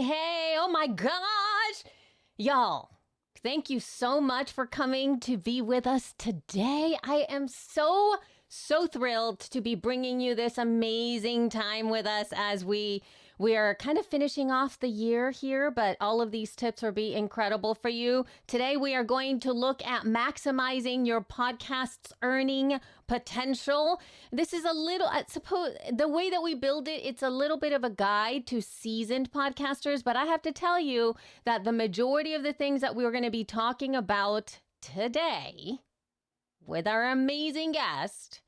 Hey. Oh my gosh. Y'all, thank you so much for coming to be with us today. I am so thrilled to be bringing you this amazing time with us as we are kind of finishing off the year here, but all of these tips will be incredible for you. Today, we are going to look at maximizing your podcast's earning potential. This is a little, I suppose, the way that we build it, it's a little bit of a guide to seasoned podcasters, but I have to tell you that the majority of the things that we're going to be talking about today with our amazing guest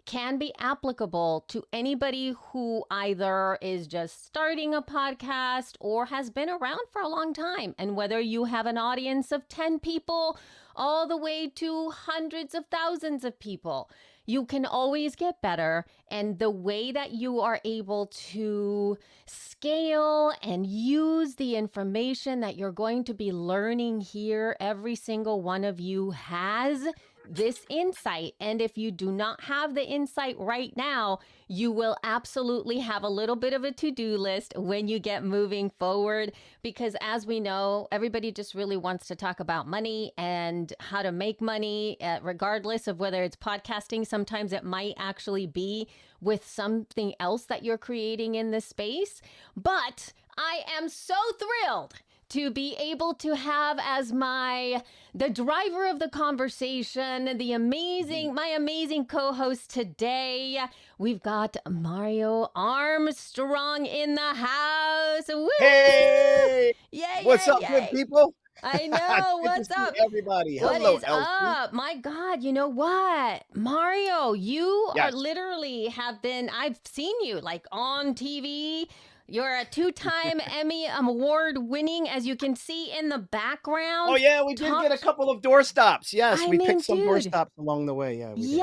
can be applicable to anybody who either is just starting a podcast or has been around for a long time. And whether you have an audience of 10 people all the way to hundreds of thousands of people, you can always get better. And the way that you are able to scale and use the information that you're going to be learning here, every single one of you has this insight. And if you do not have the insight right now, you will absolutely have a little bit of a to-do list when you get moving forward. Because as we know, everybody just really wants to talk about money and how to make money, regardless of whether it's podcasting. Sometimes it might actually be with something else that you're creating in this space. But I am so thrilled to be able to have as the driver of the conversation, my amazing co-host today. We've got Mario Armstrong in the house. Woo! Hey! Yay, What's up, yay. good people? I know. What's up, everybody? What Hello, is Elsie. up? My God, you know what, Mario? You Yes. are literally I've seen you like on TV. You're a 2-time Emmy award winning, as you can see in the background. Oh yeah, we did get a couple of doorstops. Yes, we picked some dude. doorstops along the way. Yeah, we did.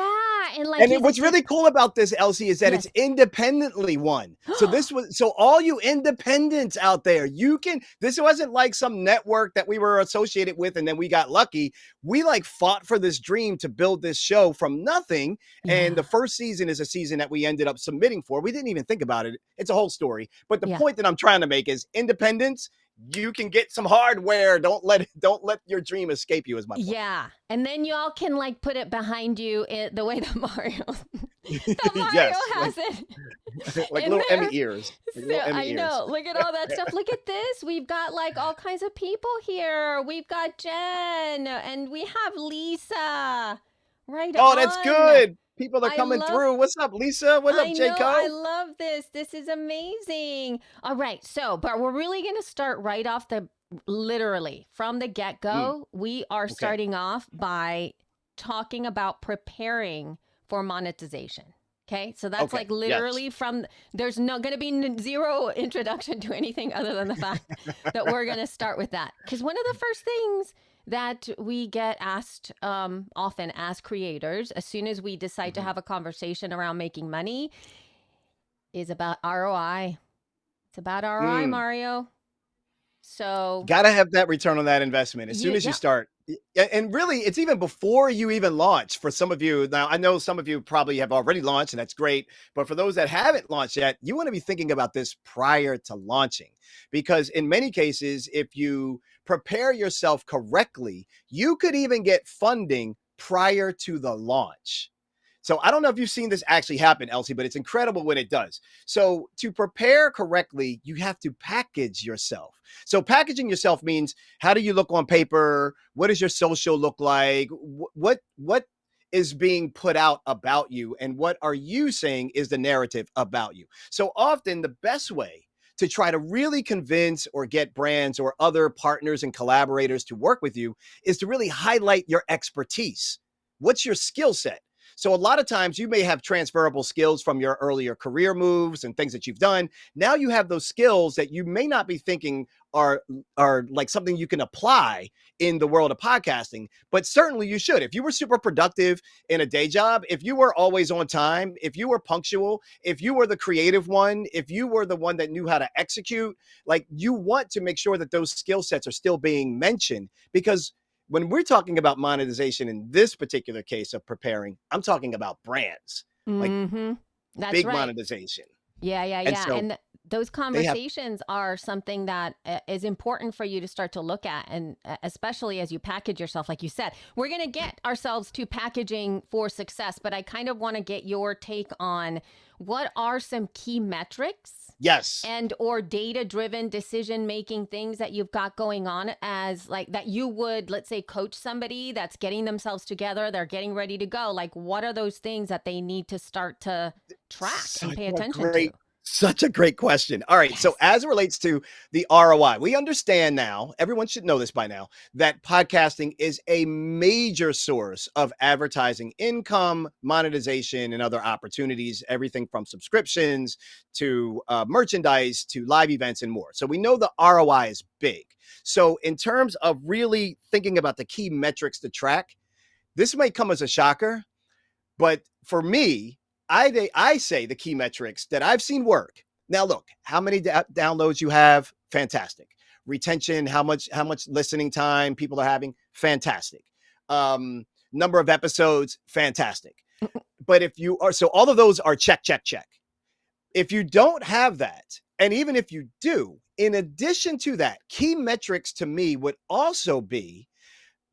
And what's really cool about this, Elsie, is that Yes. it's independently won. So all you independents out there, this wasn't like some network that we were associated with and then we got lucky. We fought for this dream to build this show from nothing. Yeah. And the first season is a season that we ended up submitting for. We didn't even think about it. It's a whole story. But the point that I'm trying to make is independence. You can get some hardware. Don't let your dream escape you, is my point. Yeah. And then y'all can put it behind you the way that Mario Yes, has it. like little Emmy ears. I know. Look at all that stuff. Look at this. We've got all kinds of people here. We've got Jen and we have Lisa. Right on. Oh, that's good. People are coming through. What's up, Lisa? What's up, Jacob? I love this. This is amazing. All right. But we're really going to start right off literally from the get-go. We are starting off by talking about preparing for monetization. Okay. So that's literally there's going to be zero introduction to anything other than the fact that we're going to start with that. Because one of the first things that we get asked often as creators, as soon as we decide to have a conversation around making money, is about ROI. It's about ROI, Mario. So gotta have that return on that investment as soon as you start. And really, it's even before you even launch. For some of you, now I know some of you probably have already launched, and that's great. But for those that haven't launched yet, you want to be thinking about this prior to launching, because in many cases, if you prepare yourself correctly, you could even get funding prior to the launch. So I don't know if you've seen this actually happen, Elsie, but it's incredible when it does. So to prepare correctly, you have to package yourself. So packaging yourself means, how do you look on paper? What does your social look like? What is being put out about you? And what are you saying is the narrative about you? So often the best way to try to really convince or get brands or other partners and collaborators to work with you is to really highlight your expertise. What's your skill set? So a lot of times you may have transferable skills from your earlier career moves and things that you've done. Now you have those skills that you may not be thinking are like something you can apply in the world of podcasting, but certainly you should. If you were super productive in a day job, if you were always on time, if you were punctual, if you were the creative one, if you were the one that knew how to execute, you want to make sure that those skill sets are still being mentioned, because when we're talking about monetization in this particular case of preparing, I'm talking about brands, That's big right. monetization. Yeah. And so, And those They have conversations are something that is important for you to start to look at, and especially as you package yourself, like you said, we're going to get ourselves to packaging for success, but I kind of want to get your take on what are some key metrics yes. and or data driven decision making things that you've got going on, as like that you would, let's say, coach somebody that's getting themselves together, they're getting ready to go. Like, what are those things that they need to start to track and Such pay a attention to? great Such a great question. All right. So, Yes. as it relates to the ROI, we understand now, everyone should know this by now, that podcasting is a major source of advertising income, monetization, and other opportunities, everything from subscriptions to merchandise to live events and more. So, we know the ROI is big. So, in terms of really thinking about the key metrics to track, this might come as a shocker, but for me, I say the key metrics that I've seen work. Now, look, how many downloads you have, fantastic. Retention, how much listening time people are having, fantastic. Number of episodes, fantastic. But if you are, so all of those are check, check, check. If you don't have that, and even if you do, in addition to that, key metrics to me would also be,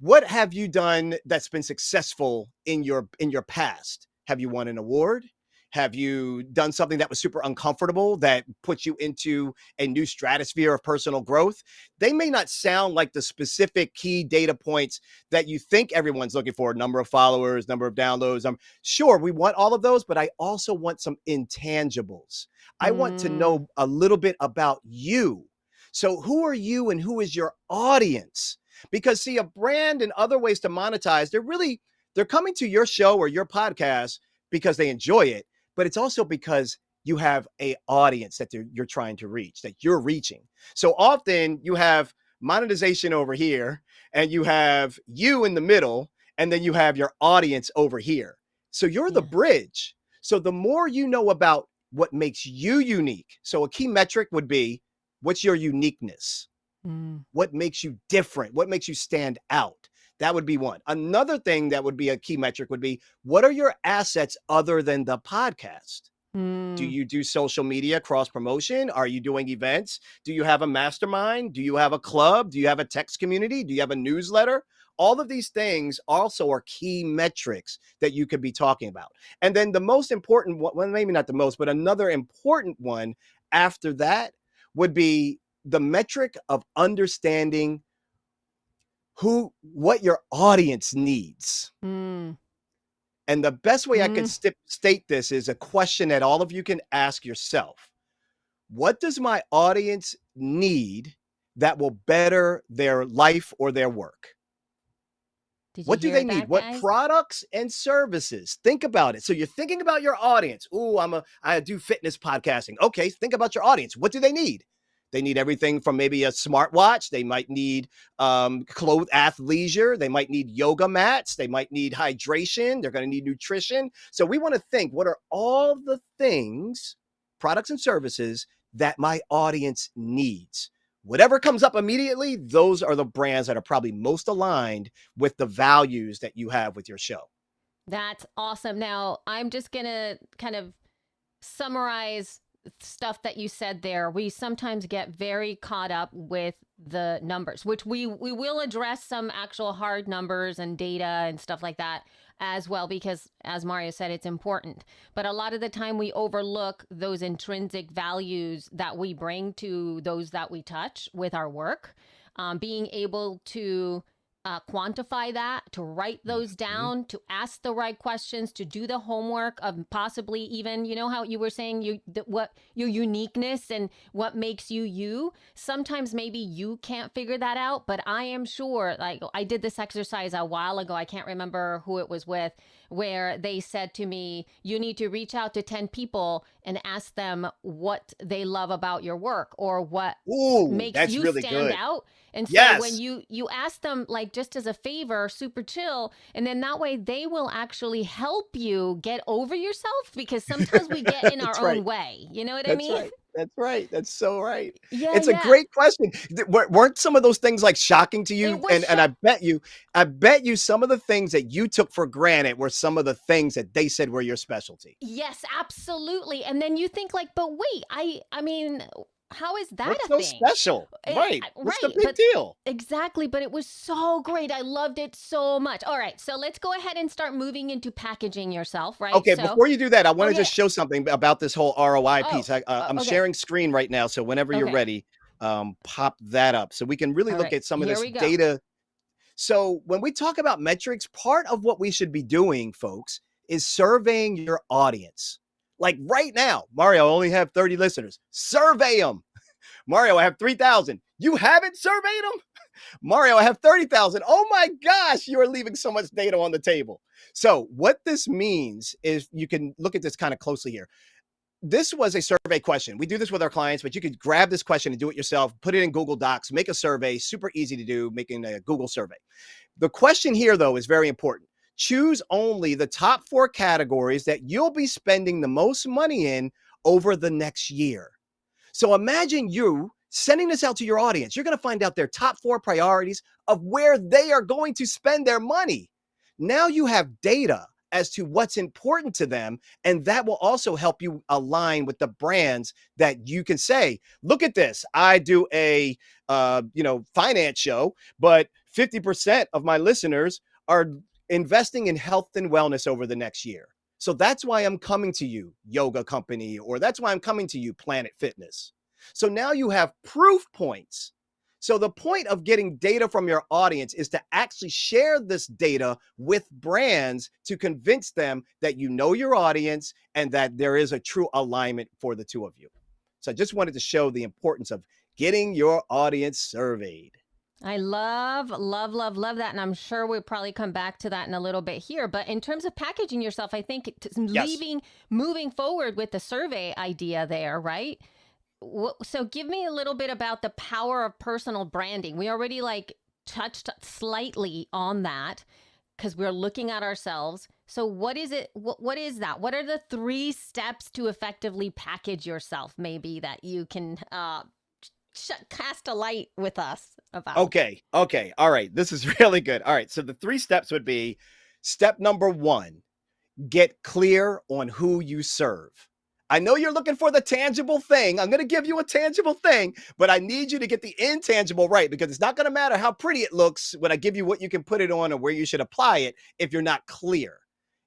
what have you done that's been successful in your past? Have you won an award? Have you done something that was super uncomfortable that puts you into a new stratosphere of personal growth? They may not sound like the specific key data points that you think everyone's looking for: number of followers, number of downloads. I'm sure we want all of those, but I also want some intangibles. I want to Mm, know a little bit about you. So who are you and who is your audience? Because see, a brand and other ways to monetize, they're coming to your show or your podcast because they enjoy it, but it's also because you have a audience that you're trying to reach, that you're reaching. So often you have monetization over here, and you have you in the middle, and then you have your audience over here. So you're the yeah. bridge. So the more you know about what makes you unique. So a key metric would be, what's your uniqueness? Mm, What makes you different? What makes you stand out? That would be one. Another thing that would be a key metric would be, what are your assets other than the podcast? Do mm, you do social media cross promotion? Are you doing events? Do you have a mastermind? Do you have a club? Do you have a text community? Do you have a newsletter? All of these things also are key metrics that you could be talking about. And then the most important one, well, maybe not the most, but another important one after that would be the metric of understanding what your audience needs. mm, And the best way I could mm, state this is a question that all of you can ask yourself. What does my audience need that will better their life or their work? did you What do hear they need? that, What guys? products and services? Think about it. So you're thinking about your audience. Ooh, I do fitness podcasting. Okay, think about your audience. What do they need? They need everything from maybe a smartwatch. They might need athleisure. They might need yoga mats. They might need hydration. They're going to need nutrition. So we want to think, what are all the things, products and services that my audience needs? Whatever comes up immediately, those are the brands that are probably most aligned with the values that you have with your show. That's awesome. Now, I'm just going to kind of summarize stuff that you said there. We sometimes get very caught up with the numbers, which we will address some actual hard numbers and data and stuff like that as well, because as Mario said, it's important. But a lot of the time we overlook those intrinsic values that we bring to those that we touch with our work. Being able to quantify that, to write those Mhm. down, to ask the right questions, to do the homework of possibly even, you know, how you were saying what your uniqueness and what makes you you. Sometimes maybe you can't figure that out, but I am sure, like, I did this exercise a while ago. I can't remember who it was with, where they said to me, you need to reach out to 10 people and ask them what they love about your work or what Ooh, makes that's you really stand good. out. And so when Yes. you ask them, like, just as a favor, super chill, and then that way they will actually help you get over yourself, because sometimes we get in our That's own right. way. You know what I That's mean? right. That's right. That's so right. Yeah, It's a yeah. great question. Weren't some of those things like shocking to It you? was And I bet you some of the things that you took for granted were some of the things that they said were your specialty. yes, absolutely. And then you think like, but wait, I mean, how is that What's a so thing? special? Right. What's the Right, big but deal? exactly, but it was so great. I loved it so much. All right, so let's go ahead and start moving into packaging yourself, right? Okay, So, before you do that, I want oh to yeah. just show something about this whole ROI Oh, piece. I'm okay. sharing screen right now, so whenever you're Okay. ready, pop that up so we can really All look right. at some of Here this we go. data. So when we talk about metrics, part of what we should be doing, folks, is surveying your audience. Like right now, Mario, I only have 30 listeners. Survey them. Mario, I have 3,000. You haven't surveyed them? Mario, I have 30,000. Oh my gosh, you are leaving so much data on the table. So, what this means is you can look at this kind of closely here. This was a survey question. We do this with our clients, but you could grab this question and do it yourself, put it in Google Docs, make a survey, super easy to do, making a Google survey. The question here, though, is very important. Choose only the top 4 categories that you'll be spending the most money in over the next year. So imagine you sending this out to your audience. You're going to find out their top 4 priorities of where they are going to spend their money. Now you have data as to what's important to them, and that will also help you align with the brands that you can say, look at this. I do a finance show, but 50% of my listeners are investing in health and wellness over the next year. So that's why I'm coming to you, yoga company, or that's why I'm coming to you, Planet Fitness. So now you have proof points. So the point of getting data from your audience is to actually share this data with brands to convince them that you know your audience and that there is a true alignment for the two of you. So I just wanted to show the importance of getting your audience surveyed. I love, love, love, love that. And I'm sure we'll probably come back to that in a little bit here. But in terms of packaging yourself, I think Yes. moving forward with the survey idea there, right? So give me a little bit about the power of personal branding. We already like touched slightly on that because we're looking at ourselves. So what is it? What is that? What are the 3 steps to effectively package yourself? Maybe that you can cast a light with us about. Okay. Okay. All right. This is really good. All right. So the 3 steps would be step number 1, get clear on who you serve. I know you're looking for the tangible thing. I'm going to give you a tangible thing, but I need you to get the intangible right because it's not going to matter how pretty it looks when I give you what you can put it on or where you should apply it if you're not clear.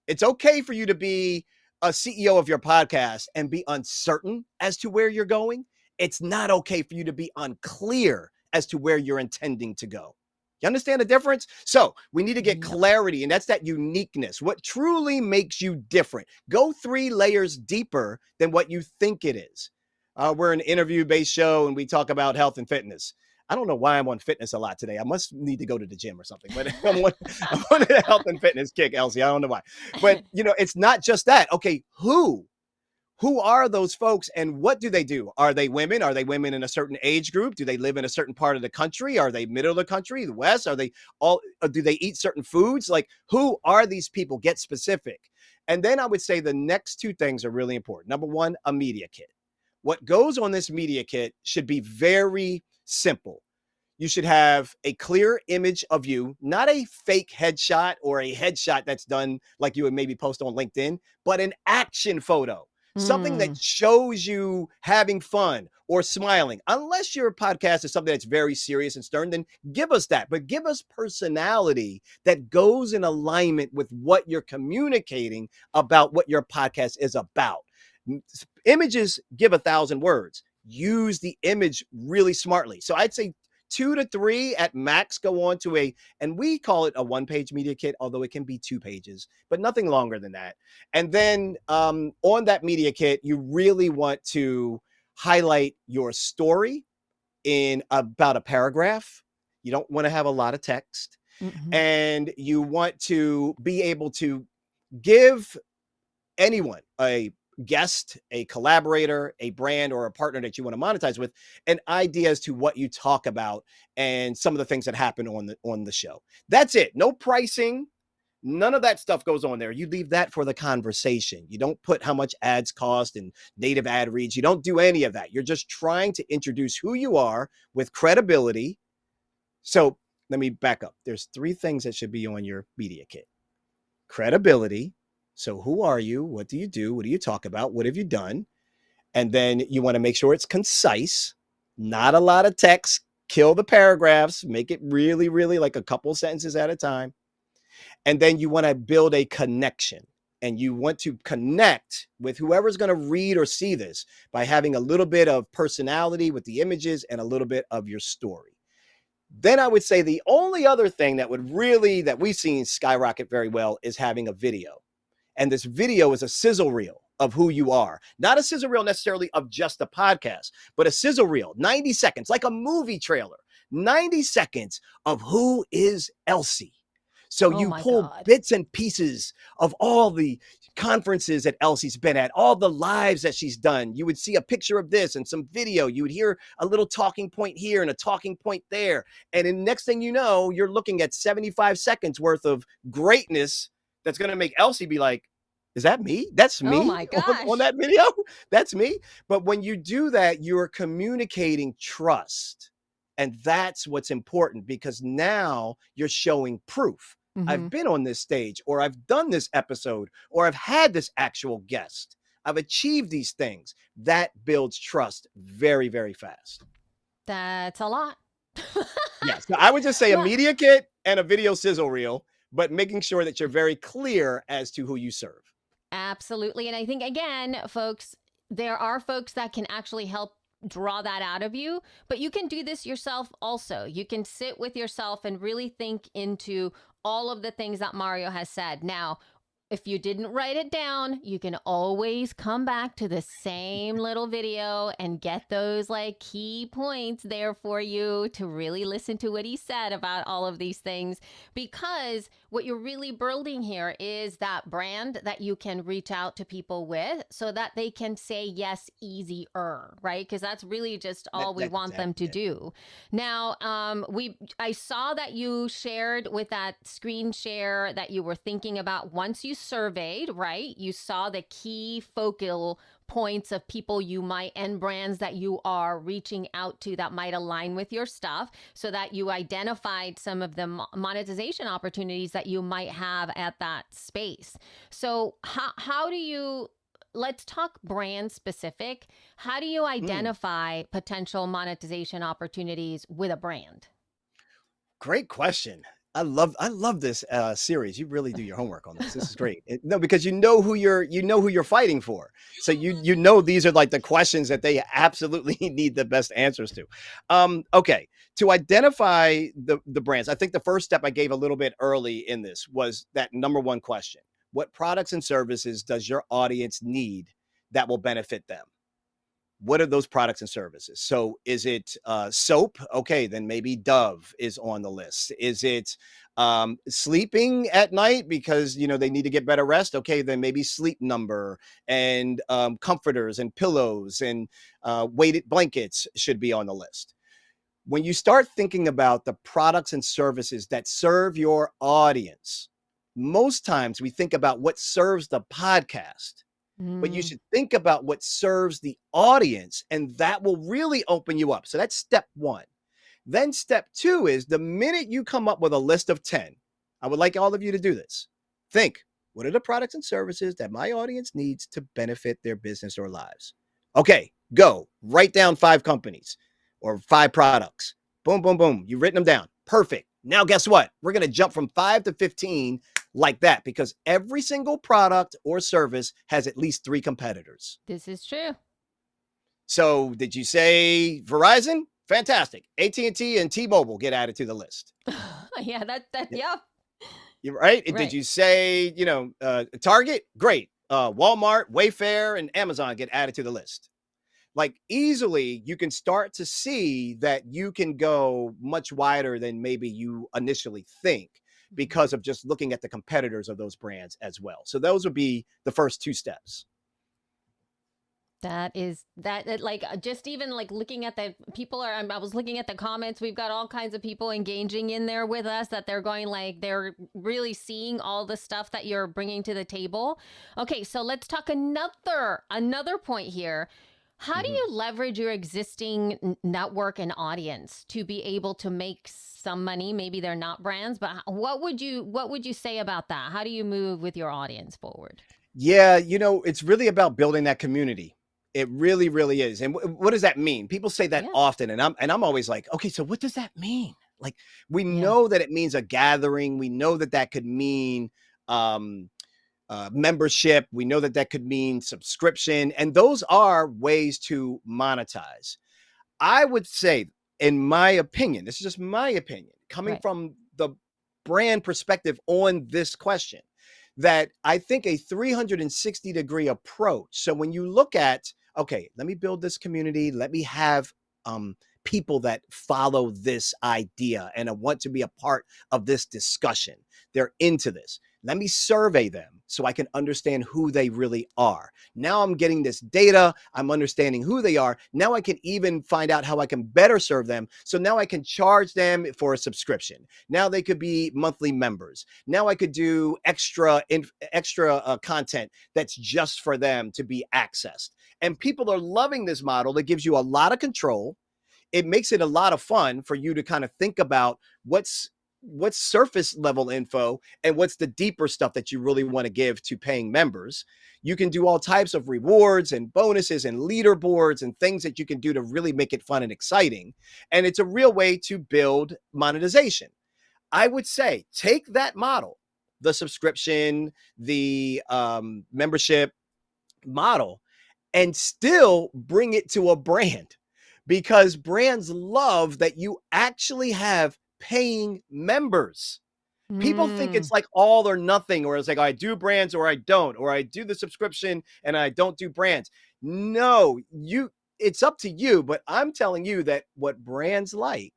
It's okay for you to be a CEO of your podcast and be uncertain as to where you're going. It's not okay for you to be unclear as to where you're intending to go. You understand the difference? So we need to get clarity, and that's that uniqueness. What truly makes you different? Go 3 layers deeper than what you think it is. We're an interview-based show, and we talk about health and fitness. I don't know why I'm on fitness a lot today. I must need to go to the gym or something. But I'm on a health and fitness kick, Elsie. I don't know why. But, it's not just that. Okay, who? Who are those folks and what do they do? Are they women? Are they women in a certain age group? Do they live in a certain part of the country? Are they middle of the country, the West? Are they all, do they eat certain foods? Like, who are these people? Get specific. And then I would say the next 2 things are really important. Number 1, a media kit. What goes on this media kit should be very simple. You should have a clear image of you, not a fake headshot or a headshot that's done like you would maybe post on LinkedIn, but an action photo. Something that shows you having fun or smiling. Unless your podcast is something that's very serious and stern, then give us that. But give us personality that goes in alignment with what you're communicating about what your podcast is about. Images give 1,000 words. Use the image really smartly. So I'd say 2 to 3 at max go on to and we call it a 1-page media kit, although it can be 2 pages, but nothing longer than that. And then on that media kit, you really want to highlight your story in about a paragraph. You don't want to have a lot of text. And you want to be able to give anyone, a guest, a collaborator, a brand, or a partner that you want to monetize with, an idea as to what you talk about and some of the things that happen on the show. That's it. No pricing, None of that stuff goes on there. You leave that for the conversation. You don't put how much ads cost and native ad reads. You don't do any of that. You're just trying to introduce who you are with credibility. So let me back up. There's 3 things that should be on your media kit. Credibility. So who are you? What do you do? What do you talk about? What have you done? And then you want to make sure it's concise, not a lot of text. Kill the paragraphs, make it really, really like a couple sentences at a time. And then you want to build a connection, and you want to connect with whoever's going to read or see this by having a little bit of personality with the images and a little bit of your story. Then I would say the only other thing that we've seen skyrocket very well is having a video. And this video is a sizzle reel of who you are. Not a sizzle reel necessarily of just a podcast, but a sizzle reel, 90 seconds, like a movie trailer, 90 seconds of who is Elsie. So you pull bits and pieces of all the conferences that Elsie's been at, all the lives that she's done. You would see a picture of this and some video. You would hear a little talking point here and a talking point there. And then next thing you know, you're looking at 75 seconds worth of greatness that's going to make Elsie be like, is that me? That's me. Oh my gosh. On that video? That's me. But when you do that, you're communicating trust. And that's what's important, because now you're showing proof. Mm-hmm. I've been on this stage, or I've done this episode, or I've had this actual guest. I've achieved these things. That builds trust very, very fast. That's a lot. Yeah. So I would just say a media kit and a video sizzle reel, but making sure that you're very clear as to who you serve. Absolutely. And I think, again, folks, there are folks that can actually help draw that out of you, but you can do this yourself also. You can sit with yourself and really think into all of the things that Mario has said. Now, if you didn't write it down, you can always come back to the same little video and get those like key points there for you to really listen to what he said about all of these things, because what you're really building here is that brand that you can reach out to people with so that they can say yes easier, right? Because that's really just all we want them to do. Now, I saw that you shared with that screen share that you were thinking about once you surveyed, right? You saw the key focal points of people you might, and brands that you are reaching out to that might align with your stuff, so that you identified some of the monetization opportunities that you might have at that space. So how do you, let's talk brand specific. How do you identify potential monetization opportunities with a brand? Great question. I love this series. You really do your homework on this. This is great. No, because you know who you're fighting for. So you know these are like the questions that they absolutely need the best answers to. Okay, to identify the brands, I think the first step I gave a little bit early in this was that number one question: what products and services does your audience need that will benefit them? What are those products and services? So is it soap? Okay, then maybe Dove is on the list. Is it sleeping at night because, they need to get better rest? Okay, then maybe Sleep Number and comforters and pillows and weighted blankets should be on the list. When you start thinking about the products and services that serve your audience, most times we think about what serves the podcast. But you should think about what serves the audience, and that will really open you up. So that's step one. Then step two is the minute you come up with a list of 10, I would like all of you to do this. Think, what are the products and services that my audience needs to benefit their business or lives? Okay, go. Write down 5 companies or 5 products. Boom, boom, boom. You've written them down. Perfect. Now, guess what? We're going to jump from 5 to 15 like that, because every single product or service has at least 3 competitors. This is true. So did you say Verizon? Fantastic. AT&T and T-Mobile get added to the list. Yeah, yeah. You're right. Did you say, Target? Great. Walmart, Wayfair, and Amazon get added to the list. Like, easily you can start to see that you can go much wider than maybe you initially think, because of just looking at the competitors of those brands as well. So those would be the first 2 steps. Like just even like looking at the people are, I was looking at the comments. We've got all kinds of people engaging in there with us that they're going like they're really seeing all the stuff that you're bringing to the table. Okay, so let's talk another point here. How do Mhm. you leverage your existing network and audience to be able to make some money? Maybe they're not brands, but what would you say about that? How do you move with your audience forward? Yeah, it's really about building that community. It really, really is. And what does that mean? People say that Yeah. often, and I'm always like, okay, so what does that mean? Like, we Yeah. know that it means a gathering. We know that that could mean um, membership. We know that that could mean subscription, and those are ways to monetize. I would say, in my opinion, this is just my opinion, coming Right. from the brand perspective on this question, that I think a 360-degree approach. So when you look at, okay, let me build this community, let me have people that follow this idea and want to be a part of this discussion. They're into this. Let me survey them so I can understand who they really are. Now I'm getting this data. I'm understanding who they are. Now I can even find out how I can better serve them. So now I can charge them for a subscription. Now they could be monthly members. Now I could do extra content that's just for them to be accessed. And people are loving this model that gives you a lot of control. It makes it a lot of fun for you to kind of think about what's surface level info and what's the deeper stuff that you really want to give to paying members. You can do all types of rewards and bonuses and leaderboards and things that you can do to really make it fun and exciting. And it's a real way to build monetization. I would say take that model, the subscription, the membership model, and still bring it to a brand, because brands love that you actually have paying members. People think Mm. it's like all or nothing, or it's like I do brands or I don't, or I do the subscription and I don't do brands. No, it's up to you, but I'm telling you that what brands like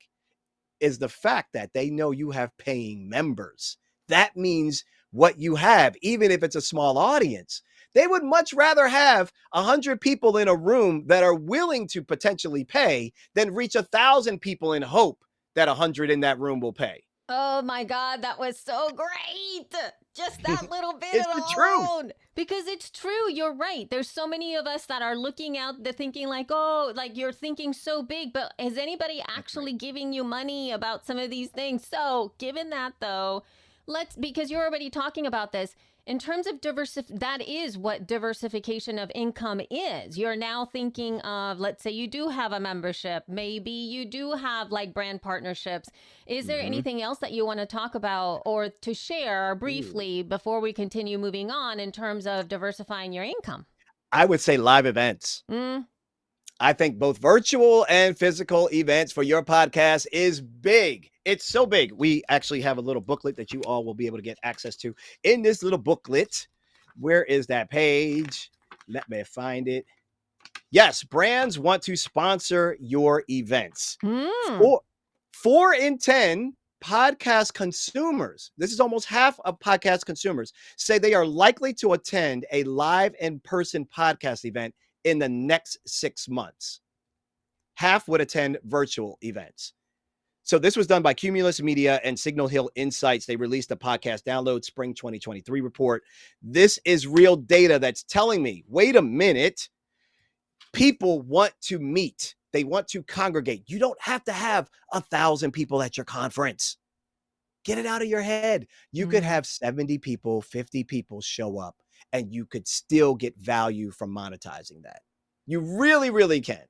is the fact that they know you have paying members. That means what you have, even if it's a small audience, they would much rather have 100 people in a room that are willing to potentially pay than reach 1,000 people in hope that 100 in that room will pay. Oh my God, that was so great. Just that little bit It's the truth. alone. Because it's true. You're right. There's so many of us that are looking out, they're thinking like, oh, like you're thinking so big, but is anybody That's right. actually giving you money about some of these things? So, given that though, because you're already talking about this, in terms of that is what diversification of income is. You're now thinking of, let's say you do have a membership, maybe you do have like brand partnerships. Is there Mhm. anything else that you want to talk about or to share Ooh. briefly before we continue moving on in terms of diversifying your income? I would say live events. Mm. I think both virtual and physical events for your podcast is big. It's so big. We actually have a little booklet that you all will be able to get access to. In this little booklet, where is that page? Let me find it. Yes, brands want to sponsor your events. Mm. Four, 4 in 10 podcast consumers, this is almost half of podcast consumers, say they are likely to attend a live in-person podcast event in the next 6 months. Half would attend virtual events. So this was done by Cumulus Media and Signal Hill Insights. They released the podcast download spring 2023 report. This is real data that's telling me, wait a minute, people want to meet. They want to congregate. You don't have to have 1,000 people at your conference. Get it out of your head. You could Mm. have 70 people, 50 people show up, and you could still get value from monetizing that. You really, really can.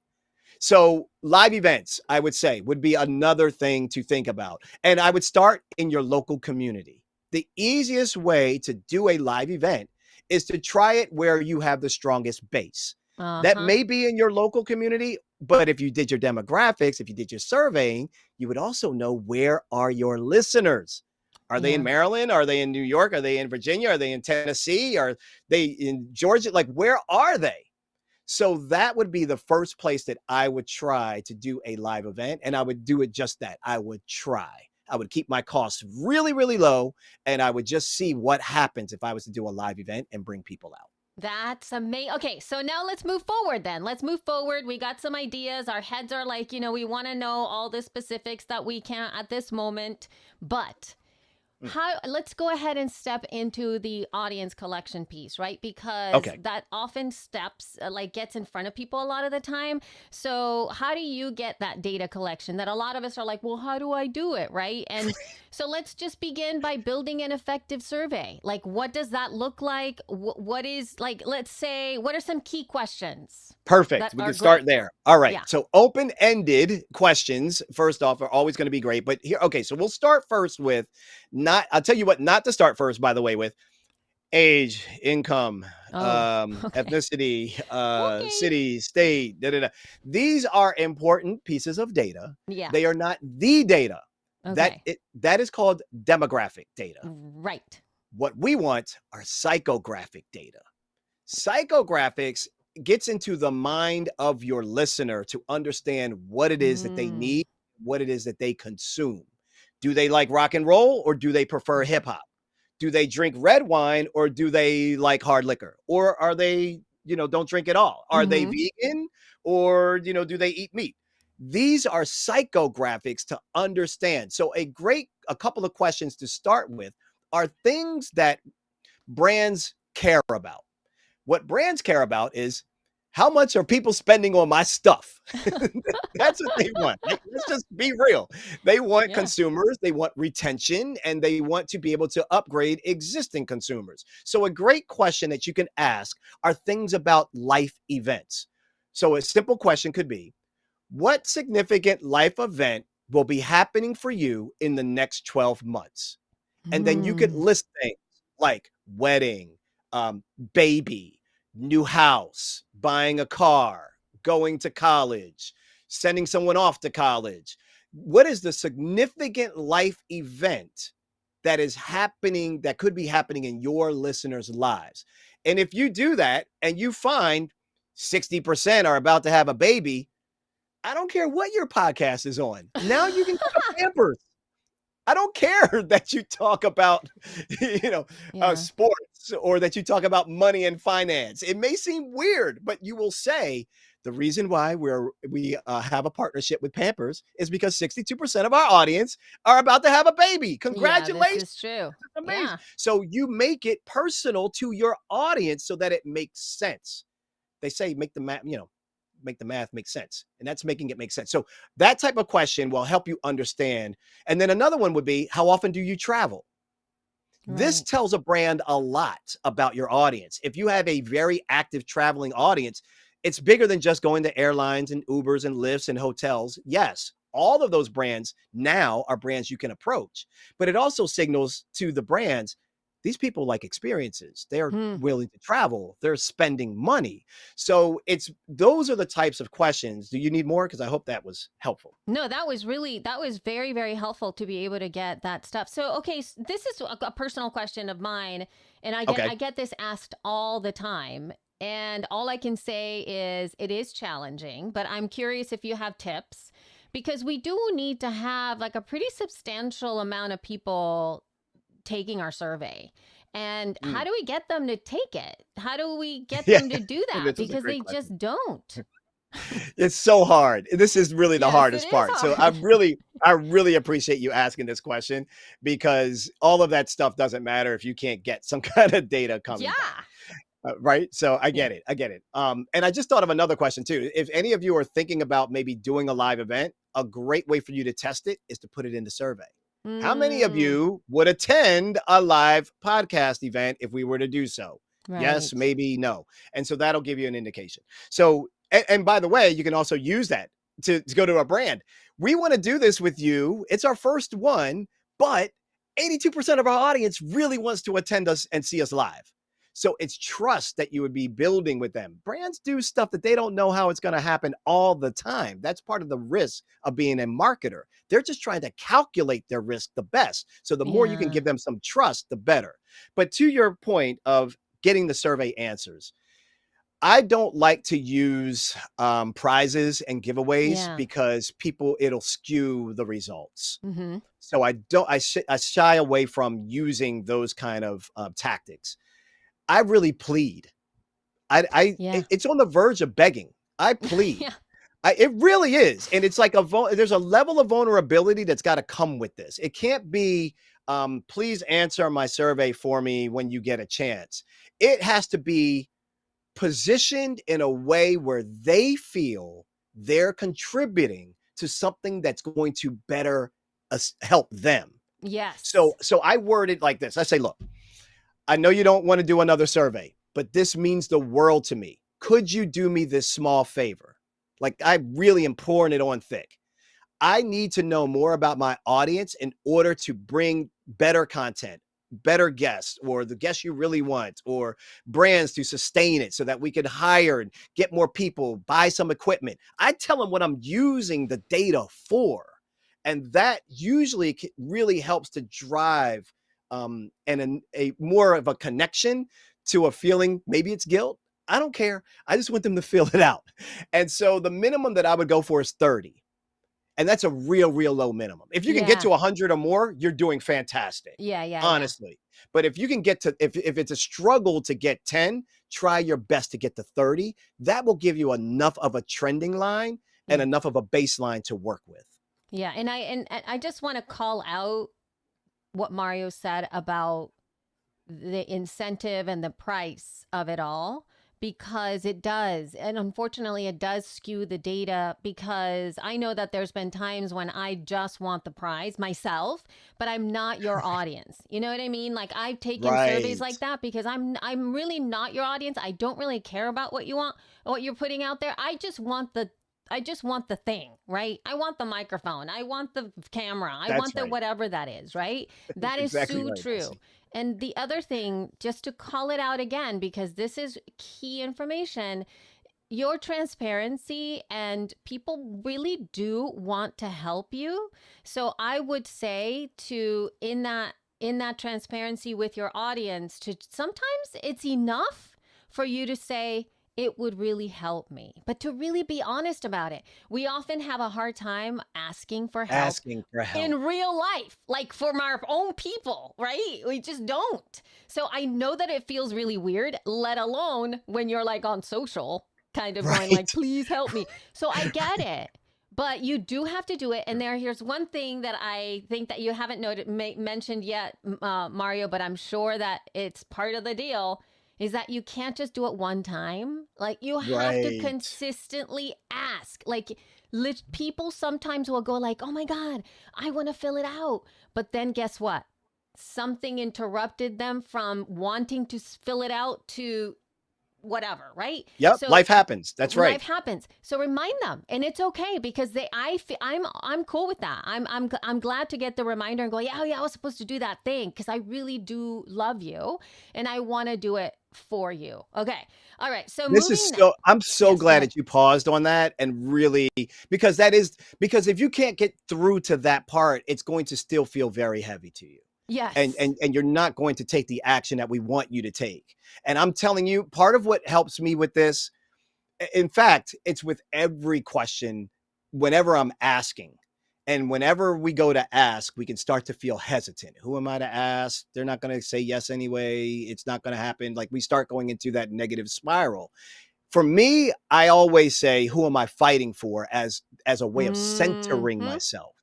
So live events, I would say, would be another thing to think about. And I would start in your local community. The easiest way to do a live event is to try it where you have the strongest base. That Uh-huh. may be in your local community, but if you did your demographics, if you did your surveying, you would also know, where are your listeners? Are they in Yeah. Maryland? Are they in New York? Are they in Virginia? Are they in Tennessee? Are they in Georgia? Like, where are they? So that would be the first place that I would try to do a live event. And I would do it just that. I would try. I would keep my costs really, really low. And I would just see what happens if I was to do a live event and bring people out. That's amazing. Okay, so now let's move forward then. Let's move forward. We got some ideas. Our heads are like, we want to know all the specifics that we can't at this moment. But let's go ahead and step into the audience collection piece, right? Because Okay. that often gets in front of people a lot of the time. So how do you get that data collection that a lot of us are like, well, how do I do it, right? And so let's just begin by building an effective survey. Like, what does that look like? What is, like, let's say, what are some key questions Perfect. that We are can start great? there. All right. Yeah. So open-ended questions, first off, are always going to be great. But here, okay, so we'll start first with I'll tell you what not to start first, by the way, with age, income, Oh, okay. ethnicity, Okay. city, state, da, da, da. These are important pieces of data. Yeah. They are not the data. Okay. That is called demographic data. Right. What we want are psychographic data. Psychographics gets into the mind of your listener to understand what it is that they Mm. need, what it is that they consume. Do they like rock and roll or do they prefer hip hop? Do they drink red wine or do they like hard liquor? Or are they, don't drink at all? Are they Mm-hmm. vegan or, do they eat meat? These are psychographics to understand. So a couple of questions to start with are things that brands care about. What brands care about is how much are people spending on my stuff? That's what they want. Let's just be real. They want Yeah. consumers, they want retention, and they want to be able to upgrade existing consumers. So, a great question that you can ask are things about life events. So, a simple question could be, what significant life event will be happening for you in the next 12 months? And then you could Mm. list things like wedding, baby, new house, buying a car, going to college, sending someone off to college. What is the significant life event that is happening, that could be happening in your listeners' lives? And if you do that and you find 60% are about to have a baby, I don't care what your podcast is on. Now you can go to Pampers. I don't care that you talk about, Yeah. sports or that you talk about money and finance. It may seem weird, but you will say the reason why we have a partnership with Pampers is because 62% of our audience are about to have a baby. Yeah, this Congratulations. is true. It's amazing. Yeah. So you make it personal to your audience so that it makes sense. They say make the math make sense. And that's making it make sense. So that type of question will help you understand. And then another one would be, how often do you travel? This Right. tells a brand a lot about your audience. If you have a very active traveling audience, it's bigger than just going to airlines and Ubers and Lyfts and hotels. Yes, all of those brands now are brands you can approach, but it also signals to the brands, these people like experiences. They're Hmm. willing to travel. They're spending money. So those are the types of questions. Do you need more? Because I hope that was helpful. No, that was very, very helpful to be able to get that stuff. So, okay, this is a personal question of mine, and Okay. I get this asked all the time. And all I can say is it is challenging, but I'm curious if you have tips because we do need to have like a pretty substantial amount of people taking our survey. And how Mm. do we get them to take it? How do we get Yeah, them to do that? this is a Because great they question. just don't. It's so hard. This is really the Yes, it hardest is part. So hard. I really appreciate you asking this question because all of that stuff doesn't matter if you can't get some kind of data coming back. Yeah. Right. So I Yeah. get it. I get it. And I just thought of another question too. If any of you are thinking about maybe doing a live event, a great way for you to test it is to put it in the survey. How many of Mm, you would attend a live podcast event if we were to do so? Yes, right. maybe no. And so that'll give you an indication. So, and by the way, you can also use that to go to a brand. We want to do this with you. It's our first one, but 82% of our audience really wants to attend us and see us live. So it's trust that you would be building with them. Brands do stuff that they don't know how it's going to happen all the time. That's part of the risk of being a marketer. They're just trying to calculate their risk the best. So the more you can Yeah. give them some trust, the better. But to your point of getting the survey answers, I don't like to use prizes and giveaways Yeah. because it'll skew the results. Mm-hmm. So I shy away from using those kind of tactics. I really plead. Yeah. It's on the verge of begging. I plead. Yeah. It really is. And it's like there's a level of vulnerability that's got to come with this. It can't be, please answer my survey for me when you get a chance. It has to be positioned in a way where they feel they're contributing to something that's going to better help them. Yes. So I word it like this. I say, look, I know you don't want to do another survey, but this means the world to me. Could you do me this small favor? Like, I really am pouring it on thick. I need to know more about my audience in order to bring better content, better guests, or the guests you really want, or brands to sustain it so that we could hire and get more people, buy some equipment. I tell them what I'm using the data for. And that usually really helps to drive and a more of a connection to a feeling. Maybe it's guilt. I don't care. I just want them to feel it out. And so the minimum that I would go for is 30. And that's a real, real low minimum. If you can get Yeah. to 100 or more, you're doing fantastic. Yeah. Honestly. But if you can get to, if it's a struggle to get 10, try your best to get to 30. That will give you enough of a trending line and Yeah. enough of a baseline to work with. Yeah. And I just want to call out what Mario said about the incentive and the price of it all, because it does. And unfortunately, it does skew the data, because I know that there's been times when I just want the prize myself, but I'm not your audience. You know what I mean? Like, I've taken surveys Right. like that because I'm really not your audience. I don't really care about what you want, what you're putting out there. I just want the thing, right? I want the microphone. I want the camera. I That's want the right. whatever that is, right? That is Exactly so right, true. Bessie. And the other thing, just to call it out again, because this is key information, your transparency, and people really do want to help you. So I would say to, in that transparency with your audience, to sometimes it's enough for you to say, it would really help me, but to really be honest about it. We often have a hard time asking for help Asking for help. in real life, like from our own people, right? We just don't. So I know that it feels really weird, let alone when you're like on social, kind of going like, Right. please help me. So I get it. But you do have to do it. And here's one thing that I think that you haven't mentioned yet, Mario, but I'm sure that it's part of the deal, is that you can't just do it one time. Like, you have to Right. consistently ask. Like, people sometimes will go like, oh my God, I want to fill it out. But then guess what? Something interrupted them from wanting to fill it out to whatever, right? Yep. So Life happens. That's right. life happens. So remind them, and it's okay, because I'm cool with that. I'm glad to get the reminder and go, yeah, oh yeah, I was supposed to do that thing, because I really do love you and I want to do it for you. Okay. All right. So This is moving. so I'm so Yes, go glad ahead. that you paused on that and really, because because if you can't get through to that part, it's going to still feel very heavy to you. And Yes. and you're not going to take the action that we want you to take. And I'm telling you, part of what helps me with this, in fact, it's with every question whenever I'm asking. And whenever we go to ask, we can start to feel hesitant. Who am I to ask? They're not going to say yes anyway. It's not going to happen. Like, we start going into that negative spiral. For me, I always say, who am I fighting for, as a way of centering Mm-hmm. myself.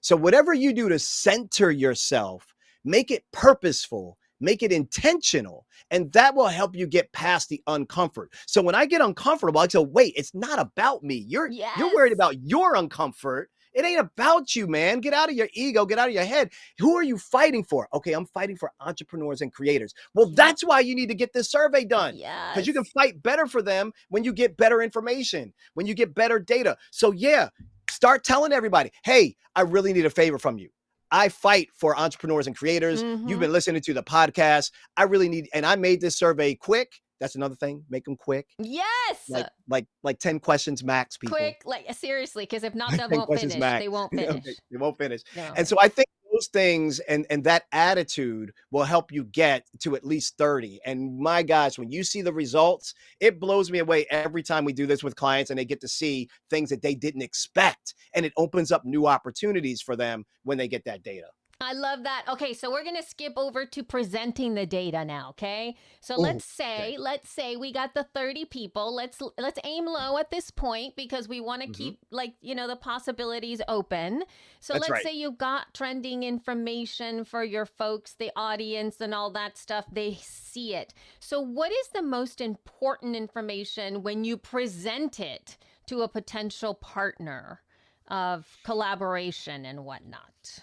So whatever you do to center yourself, make it purposeful, make it intentional, and that will help you get past the uncomfort. So when I get uncomfortable, I go, wait, it's not about me. You're Yes. worried about your uncomfort. It ain't about you, man. Get out of your ego, get out of your head. Who are you fighting for? Okay, I'm fighting for entrepreneurs and creators. Well, Yep. that's why you need to get this survey done, because you can Yes. fight better for them when you get better information, when you get better data. So yeah, start telling everybody, hey, I really need a favor from you. I fight for entrepreneurs and creators. You've Mm-hmm. been listening to the podcast. I really need, and I made this survey quick. That's another thing. Make them quick. Yes. Like 10 questions max, people. Quick, like seriously, because if not, Like they 10 won't questions finish. max. They won't You know, finish. they won't finish. They won't And so finish. I think those things and that attitude will help you get to at least 30. And my gosh, when you see the results, it blows me away every time we do this with clients and they get to see things that they didn't expect. And it opens up new opportunities for them when they get that data. I love that. Okay, so we're going to skip over to presenting the data now, okay? So Ooh, okay. let's say we got the 30 people. Let's aim low at this point because we want to Mhm. keep the possibilities open. So That's let's right. say you've got trending information for your folks, the audience and all that stuff. They see it. So what is the most important information when you present it to a potential partner of collaboration and whatnot?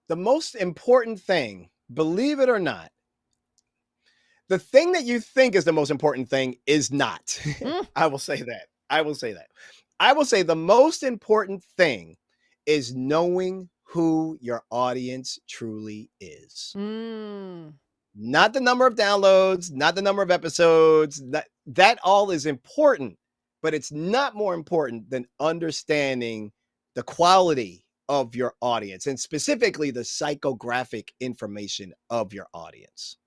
The most important thing, believe it or not, the thing that you think is the most important thing is not. Mm. I will say that. I will say that. I will say the most important thing is knowing who your audience truly is. Mm. Not the number of downloads, not the number of episodes. That all is important, but it's not more important than understanding the quality of your audience and specifically the psychographic information of your audience.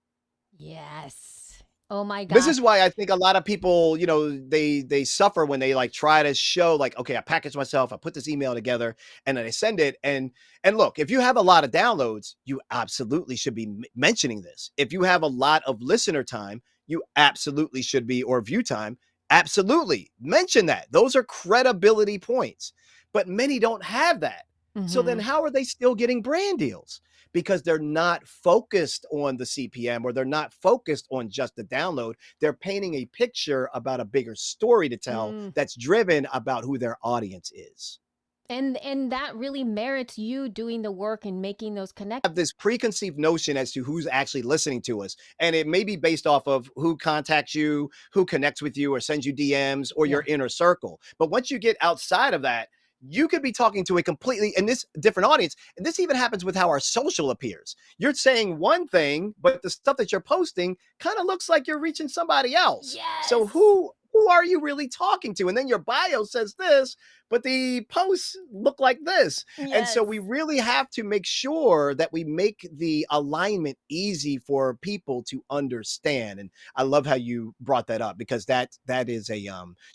Yes. Oh my This gosh. is why I think a lot of people, they suffer when they like try to show like, okay, I package myself, I put this email together, and then I send it. And look, if you have a lot of downloads, you absolutely should be mentioning this. If you have a lot of listener time, you absolutely should be, or view time, absolutely mention that. Those are credibility points. But many don't have that. So then Mm-hmm. how are they still getting brand deals? Because they're not focused on the CPM or they're not focused on just the download. They're painting a picture about a bigger story to tell Mm. that's driven about who their audience is. And that really merits you doing the work and making those connections. Have this preconceived notion as to who's actually listening to us. And it may be based off of who contacts you, who connects with you, or sends you DMs, or your Yeah. inner circle. But once you get outside of that, you could be talking to a completely and this different audience. And this even happens with how our social appears. You're saying one thing, but the stuff that you're posting kind of looks like you're reaching somebody else. So Yes. who are you really talking to? And then your bio says this, but the posts look like this. And so Yes. we really have to make sure that we make the alignment easy for people to understand. And I love how you brought that up because that is a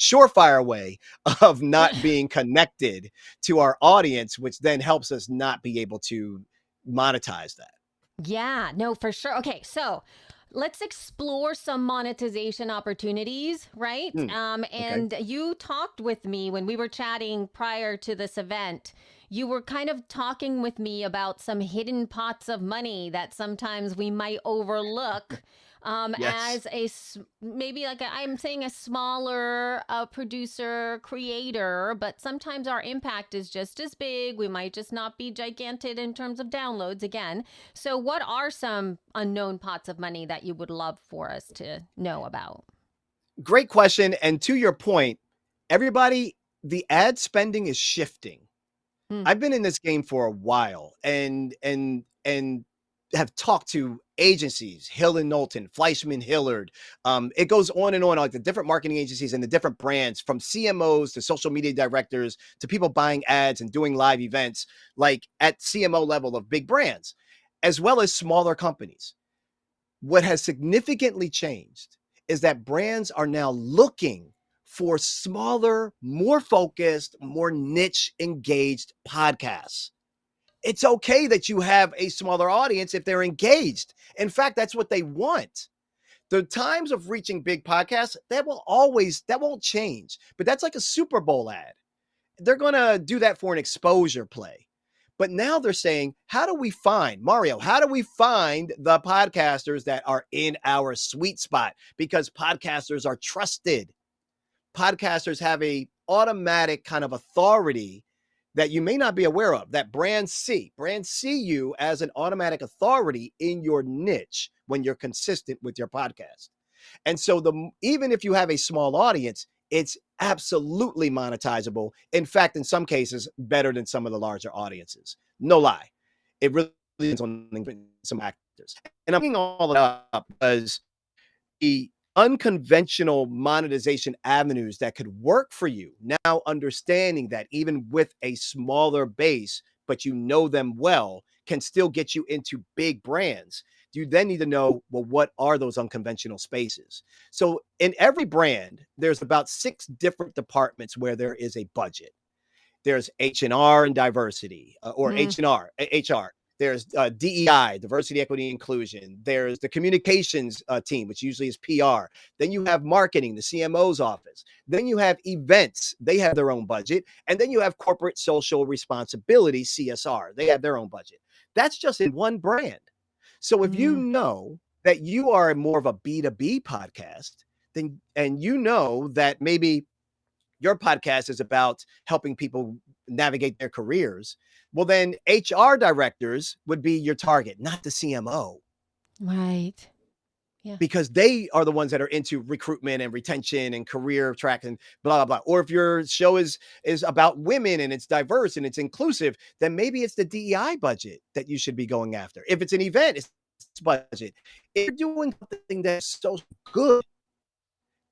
surefire way of not being connected to our audience, which then helps us not be able to monetize that. Yeah, no, for sure. Okay, so let's explore some monetization opportunities, right? Hmm, okay. And you talked with me when we were chatting prior to this event. You were kind of talking with me about some hidden pots of money that sometimes we might overlook Yes. as maybe like I'm saying a smaller producer creator, but sometimes our impact is just as big. We might just not be gigantic in terms of downloads again. So, what are some unknown pots of money that you would love for us to know about? Great question. And to your point, everybody, the ad spending is shifting. Mm. I've been in this game for a while and have talked to agencies, Hill and Knowlton, Fleischman Hillard. It goes on and on, like the different marketing agencies and the different brands, from CMOs to social media directors to people buying ads and doing live events, like at CMO level of big brands, as well as smaller companies. What has significantly changed is that brands are now looking for smaller, more focused, more niche engaged podcasts. It's okay that you have a smaller audience if they're engaged. In fact, that's what they want. The times of reaching big podcasts, that won't change. But that's like a Super Bowl ad. They're going to do that for an exposure play. But now they're saying, how do we find Mario? How do we find the podcasters that are in our sweet spot? Because podcasters are trusted. Podcasters have a automatic kind of authority that you may not be aware of, that brands see. Brands see you as an automatic authority in your niche when you're consistent with your podcast. And so even if you have a small audience, it's absolutely monetizable. In fact, in some cases, better than some of the larger audiences. No lie. It really depends on some actors. And I'm bringing all it up because the unconventional monetization avenues that could work for you, now understanding that even with a smaller base, but you know them well, can still get you into big brands. You then need to know, well, what are those unconventional spaces? So in every brand, there's about 6 different departments where there is a budget. There's H&R and diversity, or Mm. H&R, HR. There's DEI, diversity, equity, inclusion. There's the communications team, which usually is PR. Then you have marketing, the CMO's office. Then you have events. They have their own budget. And then you have corporate social responsibility, CSR. They have their own budget. That's just in one brand. So if you know that you are more of a B2B podcast, then, and you know that maybe your podcast is about helping people navigate their careers, well, then HR directors would be your target, not the CMO. Right. Yeah. Because they are the ones that are into recruitment and retention and career track and blah, blah, blah. Or if your show is about women and it's diverse and it's inclusive, then maybe it's the DEI budget that you should be going after. If it's an event, it's budget. If you're doing something that's so good,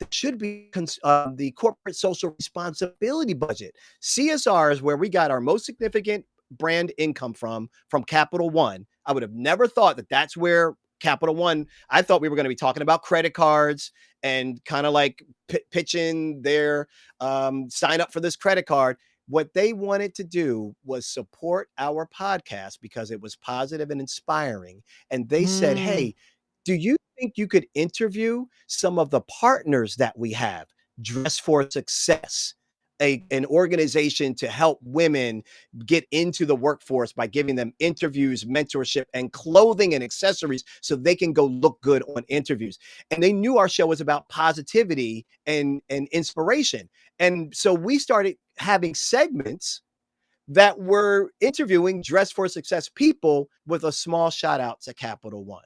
that should be the corporate social responsibility budget. CSR is where we got our most significant brand income from Capital One. I would have never thought that that's where Capital One, I thought we were going to be talking about credit cards and kind of like pitching their sign up for this credit card. What they wanted to do was support our podcast because it was positive and inspiring. And they said, hey, do you think you could interview some of the partners that we have? Dress for Success, an organization to help women get into the workforce by giving them interviews, mentorship, and clothing and accessories so they can go look good on interviews. And they knew our show was about positivity and inspiration. And so we started having segments that were interviewing Dress for Success people with a small shout out to Capital One.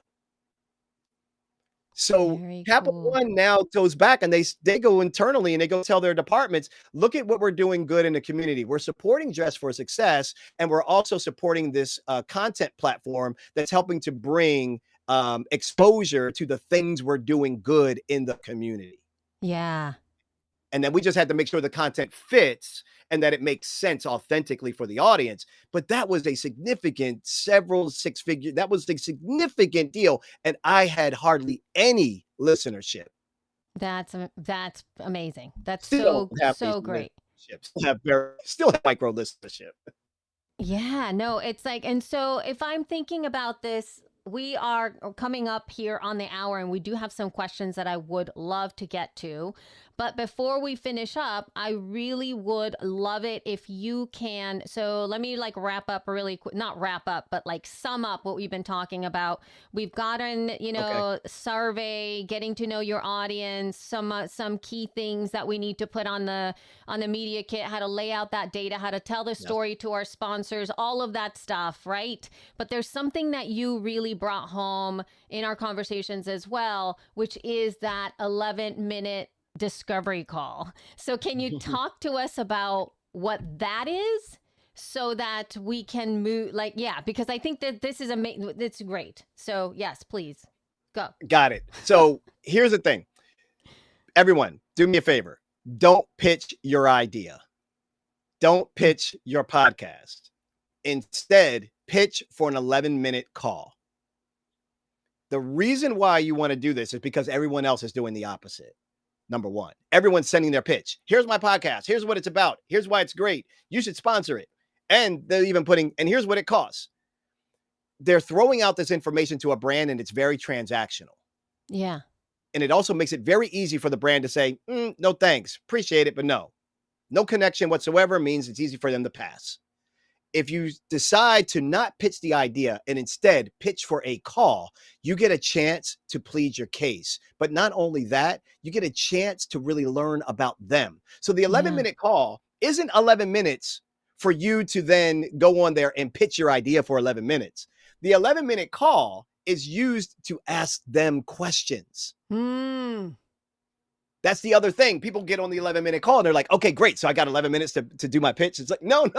So Capital One now goes back and they go internally and they go tell their departments, look at what we're doing good in the community. We're supporting Dress for Success, and we're also supporting this content platform that's helping to bring exposure to the things we're doing good in the community. Yeah. And then we just had to make sure the content fits and that it makes sense authentically for the audience. But that was a significant that was a significant deal. And I had hardly any listenership. That's amazing. That's so great. Still have micro listenership. Yeah, no, it's like, and so if I'm thinking about this, we are coming up here on the hour and we do have some questions that I would love to get to. But before we finish up, I really would love it if you can. So let me like wrap up really quick, not wrap up, but like sum up what we've been talking about. We've gotten, survey, getting to know your audience, some key things that we need to put on the media kit, how to lay out that data, how to tell the story to our sponsors, all of that stuff, right? But there's something that you really brought home in our conversations as well, which is that 11-minute discovery call. So can you talk to us about what that is so that we can move, because I think that this is it's great. So yes, please go. Got it. So here's the thing. Everyone, do me a favor. Don't pitch your idea. Don't pitch your podcast. Instead, pitch for an 11-minute call. The reason why you want to do this is because everyone else is doing the opposite. Number one, everyone's sending their pitch. Here's my podcast. Here's what it's about. Here's why it's great. You should sponsor it. And they're even and here's what it costs. They're throwing out this information to a brand and it's very transactional. Yeah. And it also makes it very easy for the brand to say, no, thanks. Appreciate it, but no. No connection whatsoever means it's easy for them to pass. If you decide to not pitch the idea and instead pitch for a call, you get a chance to plead your case. But not only that, you get a chance to really learn about them. So the 11-minute call isn't 11 minutes for you to then go on there and pitch your idea for 11 minutes. The 11-minute call is used to ask them questions. That's the other thing. People get on the 11-minute call and they're like, okay, great. So I got 11 minutes to do my pitch. It's like, no.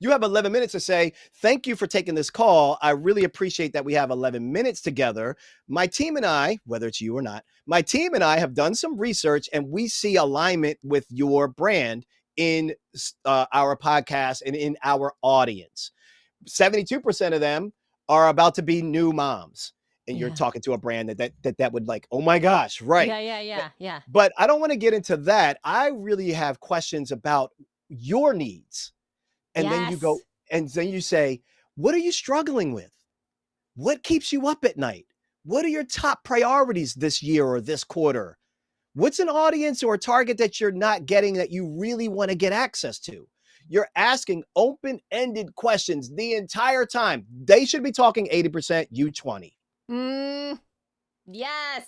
You have 11 minutes to say, thank you for taking this call. I really appreciate that we have 11 minutes together. My team and I, whether it's you or not, my team and I have done some research and we see alignment with your brand in our podcast and in our audience. 72% of them are about to be new moms. And you're talking to a brand that would like, oh my gosh, right. Yeah. But I don't want to get into that. I really have questions about your needs. And then you go, and then you say, What are you struggling with? What keeps you up at night? What are your top priorities this year or this quarter? What's an audience or a target that you're not getting that you really want to get access to? You're asking open-ended questions the entire time. They should be talking 80%, you 20. Yes.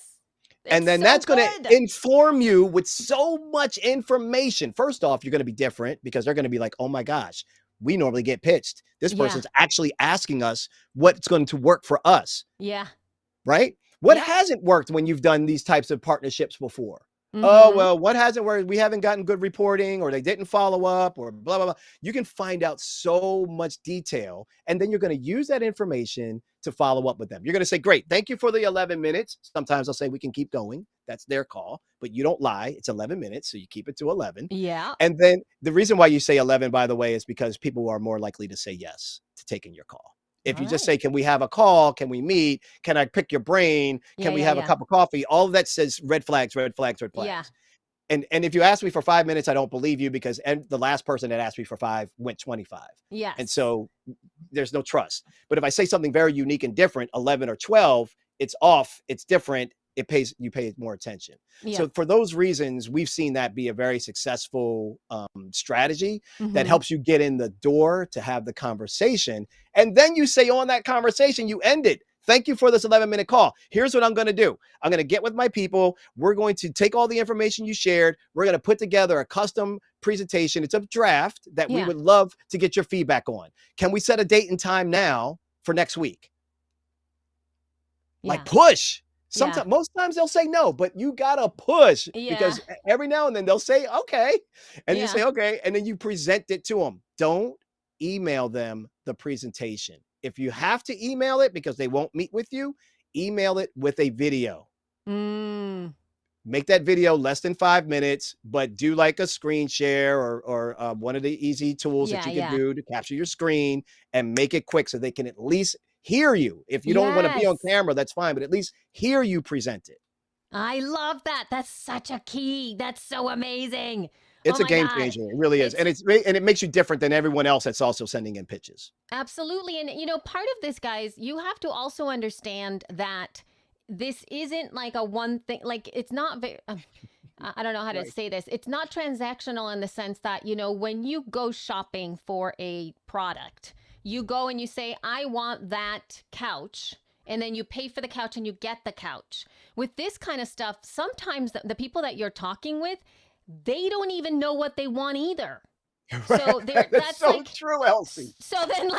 And then that's going to inform you with so much information. First off, you're going to be different because they're going to be like, oh my gosh, we normally get pitched. This person's actually asking us what's going to work for us. Yeah. Right? What hasn't worked when you've done these types of partnerships before? Mm-hmm. Oh, well, what hasn't worked? We haven't gotten good reporting, or they didn't follow up, or blah, blah, blah. You can find out so much detail, and then you're going to use that information to follow up with them. You're going to say, great, thank you for the 11 minutes. Sometimes I'll say we can keep going. That's their call, but you don't lie. It's 11 minutes, so you keep it to 11. Yeah. And then the reason why you say 11, by the way, is because people are more likely to say yes to taking your call. If you just say, can we have a call? Can we meet? Can I pick your brain? Can we have a cup of coffee? All of that says red flags, red flags, red flags. Yeah. And if you ask me for 5 minutes, I don't believe you because the last person that asked me for 5 went 25. Yes. And so there's no trust. But if I say something very unique and different, 11 or 12, it's off, it's different. You pay more attention. Yeah. So for those reasons, we've seen that be a very successful strategy that helps you get in the door to have the conversation. And then you say on that conversation, you end it. Thank you for this 11-minute call. Here's what I'm going to do. I'm going to get with my people. We're going to take all the information you shared. We're going to put together a custom presentation. It's a draft that we would love to get your feedback on. Can we set a date and time now for next week? Like push. Sometimes, most times they'll say no, but you gotta push because every now and then they'll say, okay. And you say, okay. And then you present it to them. Don't email them the presentation. If you have to email it because they won't meet with you, email it with a video. Make that video less than 5 minutes, but do like a screen share or one of the easy tools that you can do to capture your screen and make it quick so they can at least hear you. If you don't want to be on camera, that's fine, but at least hear you present it. I love that. That's such a key. That's so amazing. It's a game changer. It really is. And it makes you different than everyone else that's also sending in pitches. Absolutely. And part of this, guys, you have to also understand that this isn't like a one thing, like it's not very, I don't know how to say this. It's not transactional in the sense that, when you go shopping for a product, you go and you say, I want that couch. And then you pay for the couch and you get the couch. With this kind of stuff, sometimes the people that you're talking with, they don't even know what they want either. So that's so like true, Elsie. So then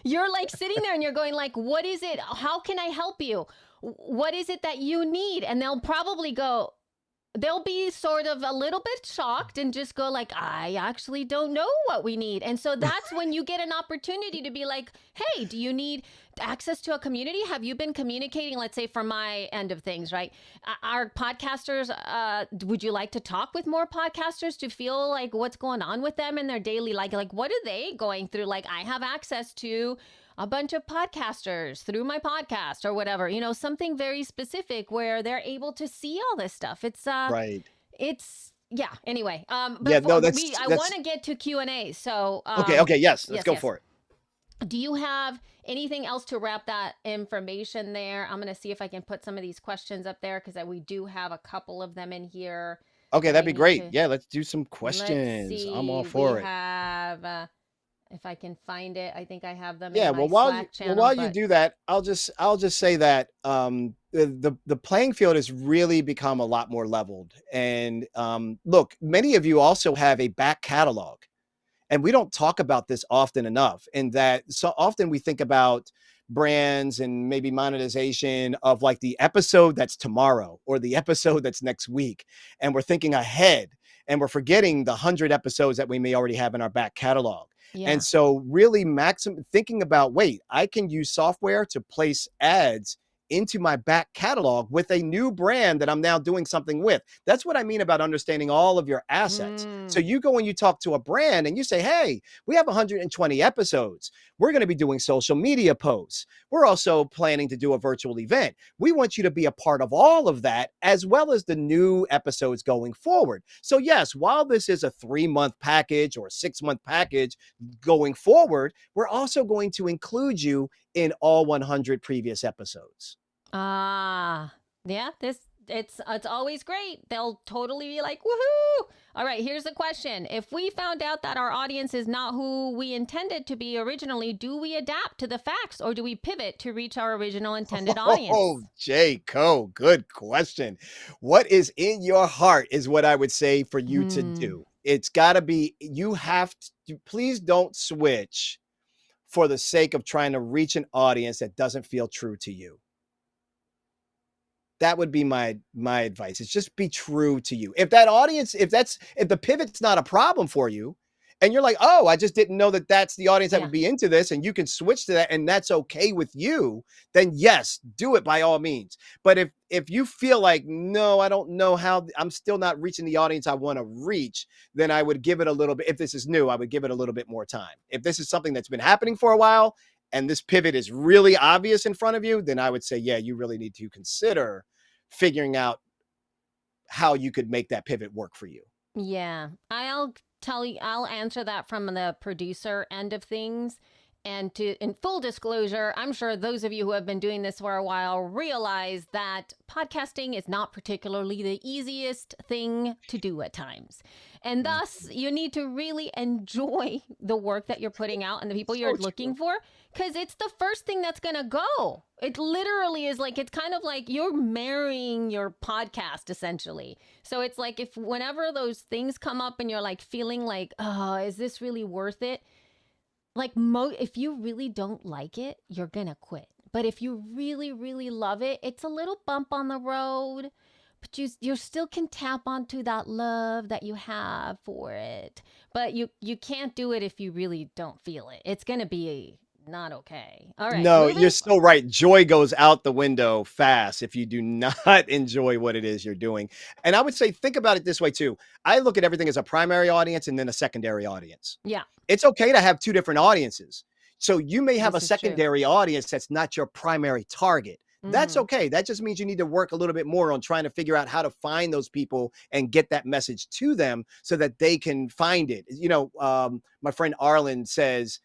you're sitting there and you're going what is it? How can I help you? What is it that you need? And they'll probably go, they'll be sort of a little bit shocked and just go I actually don't know what we need. And so that's when you get an opportunity to be like, hey, do you need access to a community? Have you been communicating, let's say from my end of things, right? Our podcasters, would you like to talk with more podcasters to feel like what's going on with them in their daily life? Like, what are they going through? I have access to a bunch of podcasters through my podcast or whatever, something very specific where they're able to see all this stuff. It's right. It's anyway. I want to get to Q&A. So okay. Yes. Let's go for it. Do you have anything else to wrap that information there? I'm going to see if I can put some of these questions up there because we do have a couple of them in here. Okay, that'd be great. Yeah, let's do some questions. I'm all for it. Have if I can find it, I think I have them. Yeah, in my while channel, you do that, I'll just say that the playing field has really become a lot more leveled. And look, many of you also have a back catalog. And we don't talk about this often enough, in that so often we think about brands and maybe monetization of the episode that's tomorrow or the episode that's next week. And we're thinking ahead and we're forgetting the 100 episodes that we may already have in our back catalog. Yeah. And so really thinking about, wait, I can use software to place ads into my back catalog with a new brand that I'm now doing something with. That's what I mean about understanding all of your assets. So you go and you talk to a brand and you say, hey, we have 120 episodes. We're going to be doing social media posts. We're also planning to do a virtual event. We want you to be a part of all of that, as well as the new episodes going forward. So yes, while this is a 3-month package or a 6-month package going forward, we're also going to include you in all 100 previous episodes. Yeah, it's always great. They'll totally be like, woohoo! All right, here's the question. If we found out that our audience is not who we intended to be originally, do we adapt to the facts or do we pivot to reach our original intended audience? Oh, J. Cole, good question. What is in your heart is what I would say for you to do. It's got to be, you have to, please don't switch for the sake of trying to reach an audience that doesn't feel true to you. That would be my advice. Is just be true to you. If that audience, if the pivot's not a problem for you, and you're like, oh, I just didn't know that that's the audience that would be into this, and you can switch to that, and that's okay with you, then yes, do it by all means. But if you feel like, no, I don't know how, I'm still not reaching the audience I want to reach, then I would give it a little bit. If this is new, I would give it a little bit more time. If this is something that's been happening for a while, and this pivot is really obvious in front of you, then I would say, yeah, you really need to consider figuring out how you could make that pivot work for you. Yeah, I'll answer that from the producer end of things. And in full disclosure, I'm sure those of you who have been doing this for a while realize that podcasting is not particularly the easiest thing to do at times. And thus, you need to really enjoy the work that you're putting out and the people you're looking for, because it's the first thing that's going to go. It literally is like, it's kind of like you're marrying your podcast, essentially. So it's like if whenever those things come up and you're like feeling like, oh, is this really worth it? Like if you really don't like it, you're gonna quit. But if you really, really love it, it's a little bump on the road, but you still can tap onto that love that you have for it. But you can't do it if you really don't feel it. It's gonna be not okay. All right. No, you're so right. Joy goes out the window fast if you do not enjoy what it is you're doing. And I would say, think about it this way too. I look at everything as a primary audience and then a secondary audience. Yeah. It's okay to have two different audiences. So you may have a secondary audience that's not your primary target. That's okay. That just means you need to work a little bit more on trying to figure out how to find those people and get that message to them so that they can find it. You know, my friend Arlen says,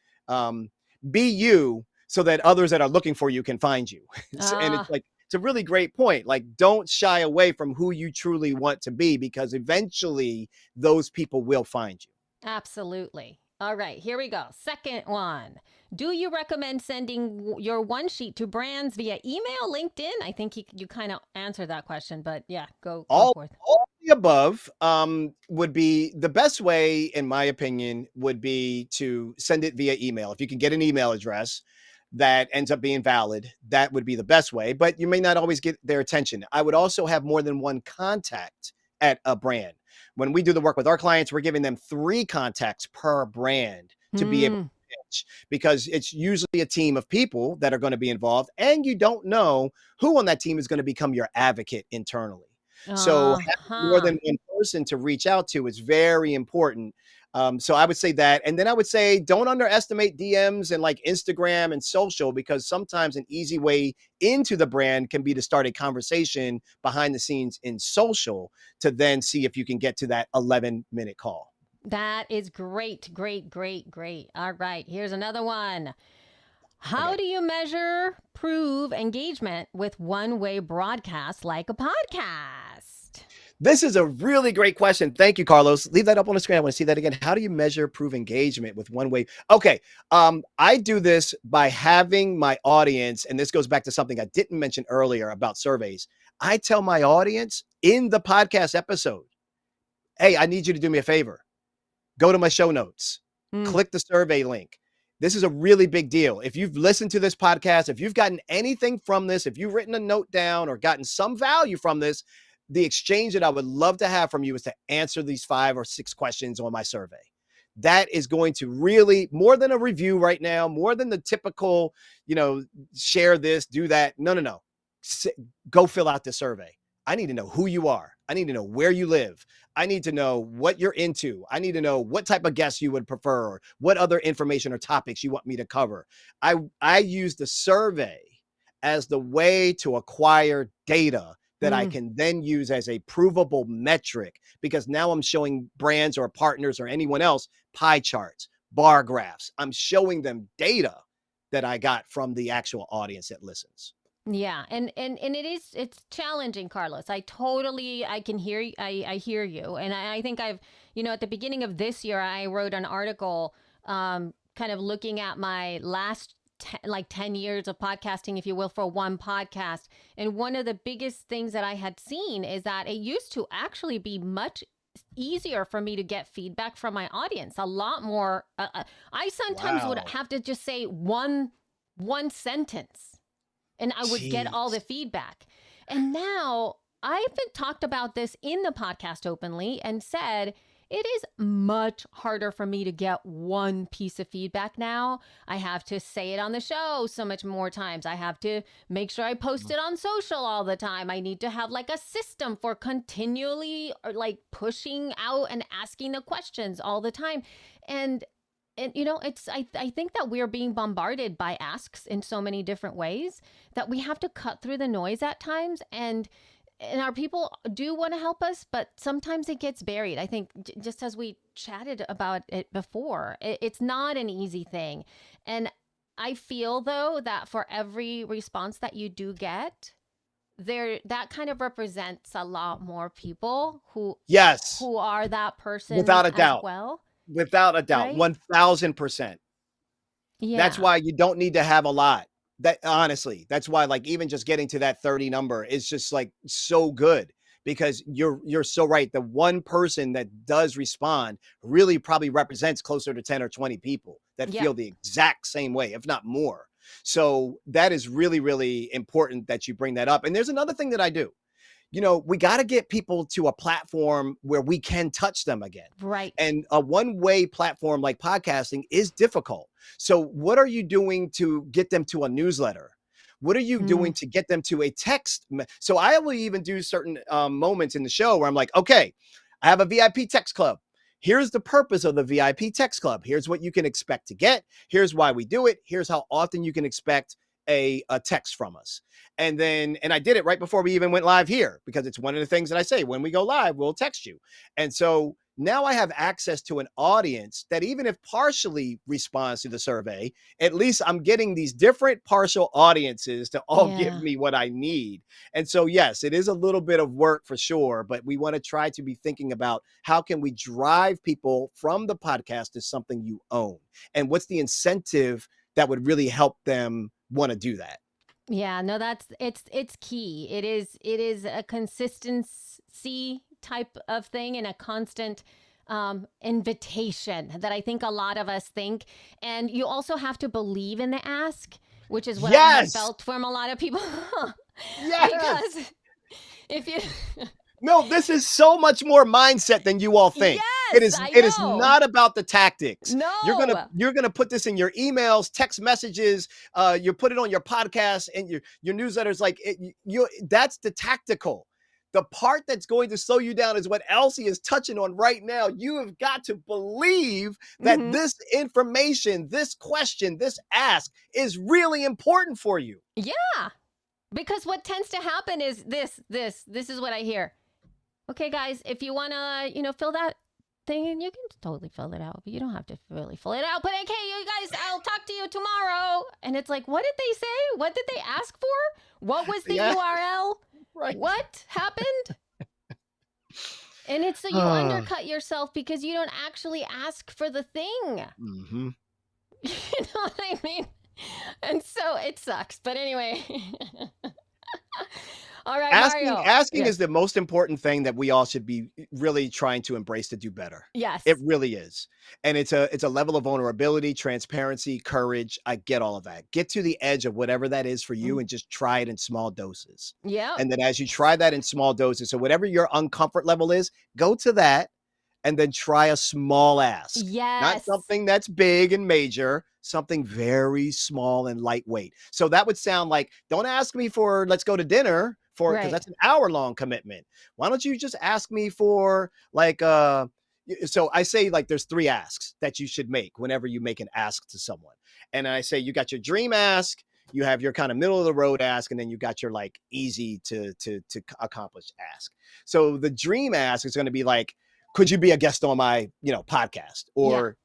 be you so that others that are looking for you can find you. And it's like, it's a really great point. Like, don't shy away from who you truly want to be, because eventually those people will find you. Absolutely. All right, here we go. Second one. Do you recommend sending your one sheet to brands via email, LinkedIn? I think you kind of answered that question, but yeah, go forth. All the above would be the best way, in my opinion, would be to send it via email. If you can get an email address that ends up being valid, that would be the best way, but you may not always get their attention. I would also have more than one contact at a brand. When we do the work with our clients, we're giving them 3 contacts per brand to be able to pitch, because it's usually a team of people that are going to be involved, and you don't know who on that team is going to become your advocate internally. So having more than one person to reach out to is very important. So I would say that. And then I would say, don't underestimate DMs and like Instagram and social, because sometimes an easy way into the brand can be to start a conversation behind the scenes in social to then see if you can get to that 11-minute call. That is great. All right, here's another one. How do you measure, prove engagement with one-way broadcasts like a podcast? This is a really great question. Thank you, Carlos. Leave that up on the screen. I want to see that again. How do you measure, prove engagement with one way? Okay. I do this by having my audience, and this goes back to something I didn't mention earlier about surveys. I tell my audience in the podcast episode, hey, I need you to do me a favor. Go to my show notes, click the survey link. This is a really big deal. If you've listened to this podcast, if you've gotten anything from this, if you've written a note down or gotten some value from this, the exchange that I would love to have from you is to answer these 5 or 6 questions on my survey. That is going to really, more than a review right now, more than the typical, share this, do that. No. go fill out the survey. I need to know who you are. I need to know where you live. I need to know what you're into. I need to know what type of guests you would prefer, or what other information or topics you want me to cover. I use the survey as the way to acquire data that I can then use as a provable metric, because now I'm showing brands or partners or anyone else pie charts, bar graphs. I'm showing them data that I got from the actual audience that listens. Yeah, and it's challenging, Carlos. I can hear I hear you, and I think I've at the beginning of this year I wrote an article, kind of looking at my last 10 years of podcasting, if you will, for one podcast. And one of the biggest things that I had seen is that it used to actually be much easier for me to get feedback from my audience. A lot more. I sometimes would have to just say one sentence, and I would get all the feedback. And now I've been talked about this in the podcast openly and said, it is much harder for me to get one piece of feedback now. I have to say it on the show so much more times. I have to make sure I post it on social all the time. I need to have like a system for continually pushing out and asking the questions all the time. And I think that we're being bombarded by asks in so many different ways that we have to cut through the noise at times, and our people do want to help us, but sometimes it gets buried. I think just as we chatted about it before, it's not an easy thing. And I feel though that for every response that you do get, that kind of represents a lot more people who are that person without a doubt. Well. Without a doubt, right? 1000%. Yeah. That's why you don't need to have a lot. That honestly, that's why even just getting to that 30 number is just so good, because you're so right. The one person that does respond really probably represents closer to 10 or 20 people that feel the exact same way, if not more. So that is really, really important that you bring that up. And there's another thing that I do. We got to get people to a platform where we can touch them again. Right. And a one-way platform like podcasting is difficult. So what are you doing to get them to a newsletter? What are you doing to get them to a text? So I will even do certain moments in the show where I'm like, okay, I have a VIP text club. Here's the purpose of the VIP text club. Here's what you can expect to get. Here's why we do it. Here's how often you can expect a text from us. And I did it right before we even went live here, because it's one of the things that I say, when we go live, we'll text you. And so now I have access to an audience that, even if partially responds to the survey, at least I'm getting these different partial audiences to all give me what I need. And so, yes, it is a little bit of work for sure, but we want to try to be thinking about how can we drive people from the podcast to something you own, and what's the incentive that would really help them want to do that. Yeah, no, it's key. It is a consistency type of thing, and a constant invitation that I think a lot of us think. And you also have to believe in the ask, which is what I have felt from a lot of people. Because if you No, this is so much more mindset than you all think. Yes, it is not about the tactics. No. You're gonna put this in your emails, text messages, you put it on your podcast and your newsletters. That's the tactical. The part that's going to slow you down is what Elsie is touching on right now. You have got to believe that this information, this question, this ask is really important for you. Yeah. Because what tends to happen is this is what I hear. Okay, guys, if you want to, fill that thing in, you can totally fill it out, but you don't have to really fill it out. But okay, you guys, I'll talk to you tomorrow. And it's like, what did they say? What did they ask for? What was the URL? Right. What happened? And it's so you undercut yourself because you don't actually ask for the thing. Mm-hmm. You know what I mean? And so it sucks. But anyway. All right, asking is the most important thing that we all should be really trying to embrace to do better. Yes. It really is. And it's a level of vulnerability, transparency, courage. I get all of that. Get to the edge of whatever that is for you and just try it in small doses. Yeah. And then as you try that in small doses, so whatever your uncomfort level is, go to that and then try a small ask. Not Yes. something that's big and major, something very small and lightweight. So that would sound like, don't ask me for, let's go to dinner for, because Right. that's an hour-long commitment. Why don't you just ask me for like, so I say like there's 3 asks that you should make whenever you make an ask to someone. And I say, you got your dream ask, you have your kind of middle of the road ask, and then you got your like easy to accomplish ask. So the dream ask is going to be like, could you be a guest on my, podcast? Or,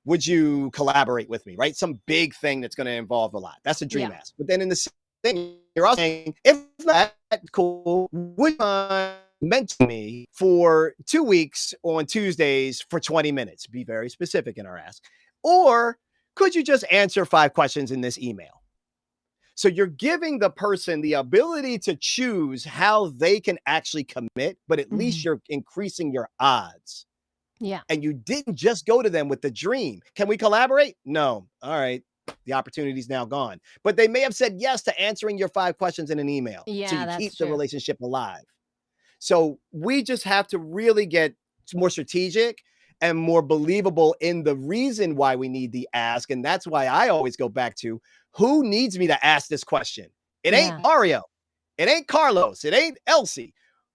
would you collaborate with me? Right? Some big thing that's going to involve a lot. That's a dream ask. But then in the thing, you're also saying, if not cool, would you mind mentor me for 2 weeks on Tuesdays for 20 minutes? Be very specific in our ask. Or could you just answer 5 questions in this email? So you're giving the person the ability to choose how they can actually commit, but at least you're increasing your odds. Yeah. And you didn't just go to them with the dream. Can we collaborate? No. All right. The opportunity's now gone. But they may have said yes to answering your 5 questions in an email. Yeah, so you that's keep true. the relationship alive. So we just have to really get more strategic and more believable in the reason why we need the ask. And that's why I always go back to, who needs me to ask this question? It ain't Mario. It ain't Carlos. It ain't Elsie.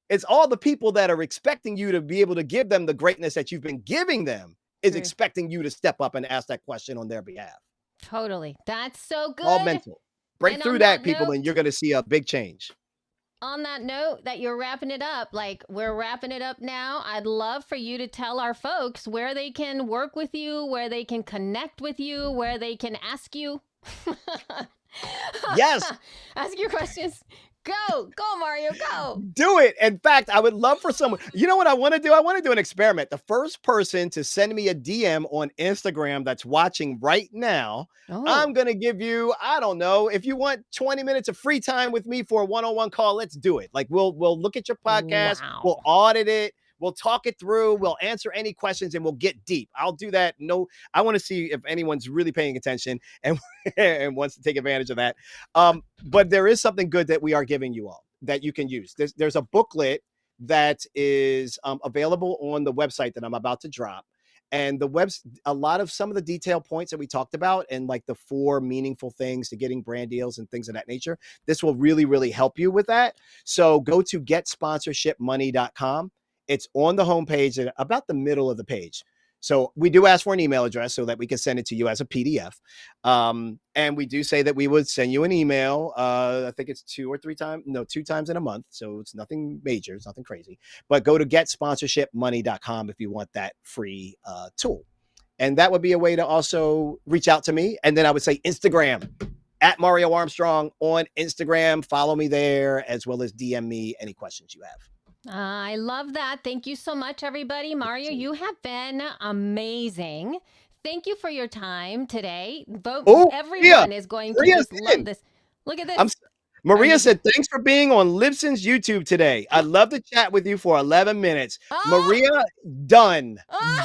It's all the people that are expecting you to be able to give them the greatness that you've been giving them is expecting you to step up and ask that question on their behalf. Totally. That's so good. All mental. Break And through on that, that people, note- and you're going to see a big change. On that note that you're wrapping it up, like we're wrapping it up now, I'd love for you to tell our folks where they can work with you, where they can connect with you, where they can ask you. Yes. Ask your questions. Go, Mario, go. Do it. In fact, I would love for someone, you know what I want to do? I want to do an experiment. The first person to send me a DM on Instagram that's watching right now, I'm going to give you, I don't know, if you want 20 minutes of free time with me for a one-on-one call, let's do it. Like we'll look at your podcast, we'll audit it, we'll talk it through, we'll answer any questions, and we'll get deep. I'll do that. No, I want to see if anyone's really paying attention and, and wants to take advantage of that. But there is something good that we are giving you all that you can use. There's a booklet that is available on the website that I'm about to drop. And a lot of some of the detail points that we talked about and like the 4 meaningful things to getting brand deals and things of that nature, this will really, really help you with that. So go to getsponsorshipmoney.com. It's on the homepage at about the middle of the page. So we do ask for an email address so that we can send it to you as a PDF. And we do say that we would send you an email. I think it's 2 times in a month. So it's nothing major. It's nothing crazy. But go to getsponsorshipmoney.com if you want that free tool. And that would be a way to also reach out to me. And then I would say Instagram, at Mario Armstrong on Instagram. Follow me there, as well as DM me any questions you have. I love that. Thank you so much, everybody. Mario, you have been amazing. Thank you for your time today. Everyone is going to just love this. Look at this. Maria said, thanks for being on Libsyn's YouTube today. I'd love to chat with you for 11 minutes. Maria, done.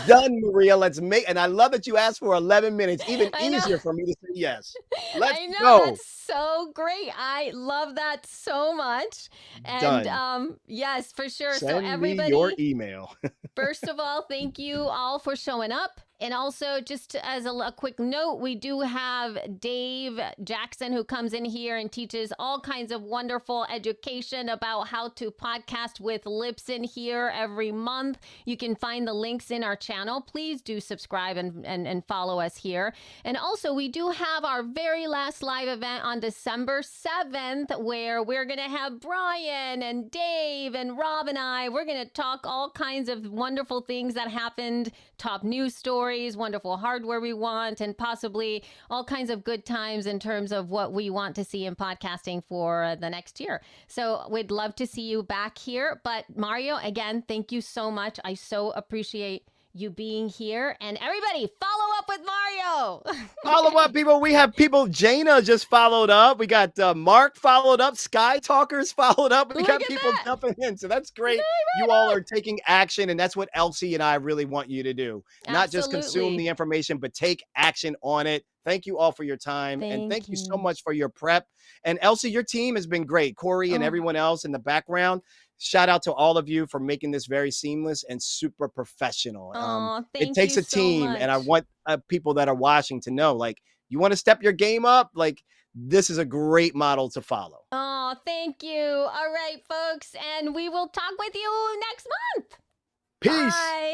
Done, Maria. Let's make, and I love that you asked for 11 minutes. Even easier for me to say yes. Let's go. That's so great. I love that so much. And yes, for sure. Send so everybody, me your email. First of all, thank you all for showing up. And also, just as a quick note, we do have Dave Jackson who comes in here and teaches all kinds of wonderful education about how to podcast with Libsyn here every month. You can find the links in our channel. Please do subscribe and follow us here. And also, we do have our very last live event on December 7th, where we're going to have Brian and Dave and Rob and I. We're going to talk all kinds of wonderful things that happened, top news stories, wonderful hardware we want, and possibly all kinds of good times in terms of what we want to see in podcasting for the next year. So we'd love to see you back here. But Mario, again, thank you so much. I so appreciate you being here. And everybody, follow up with Mario. Follow up, people. We have people. Jaina just followed up. We got Mark followed up. Sky Talkers followed up. We got people jumping in. So that's great. You all are taking action. And that's what Elsie and I really want you to do. Not just consume the information, but take action on it. Thank you all for your time. And thank you so much for your prep. And Elsie, your team has been great. Corey and everyone else in the background. shout out to all of you for making this very seamless and super professional. Oh, It thank takes you a so team, and I much. want people that are watching to know, like, you want to step your game up, like, this is a great model to follow. Oh, thank you. All right, folks, and we will talk with you next month. Peace. Bye.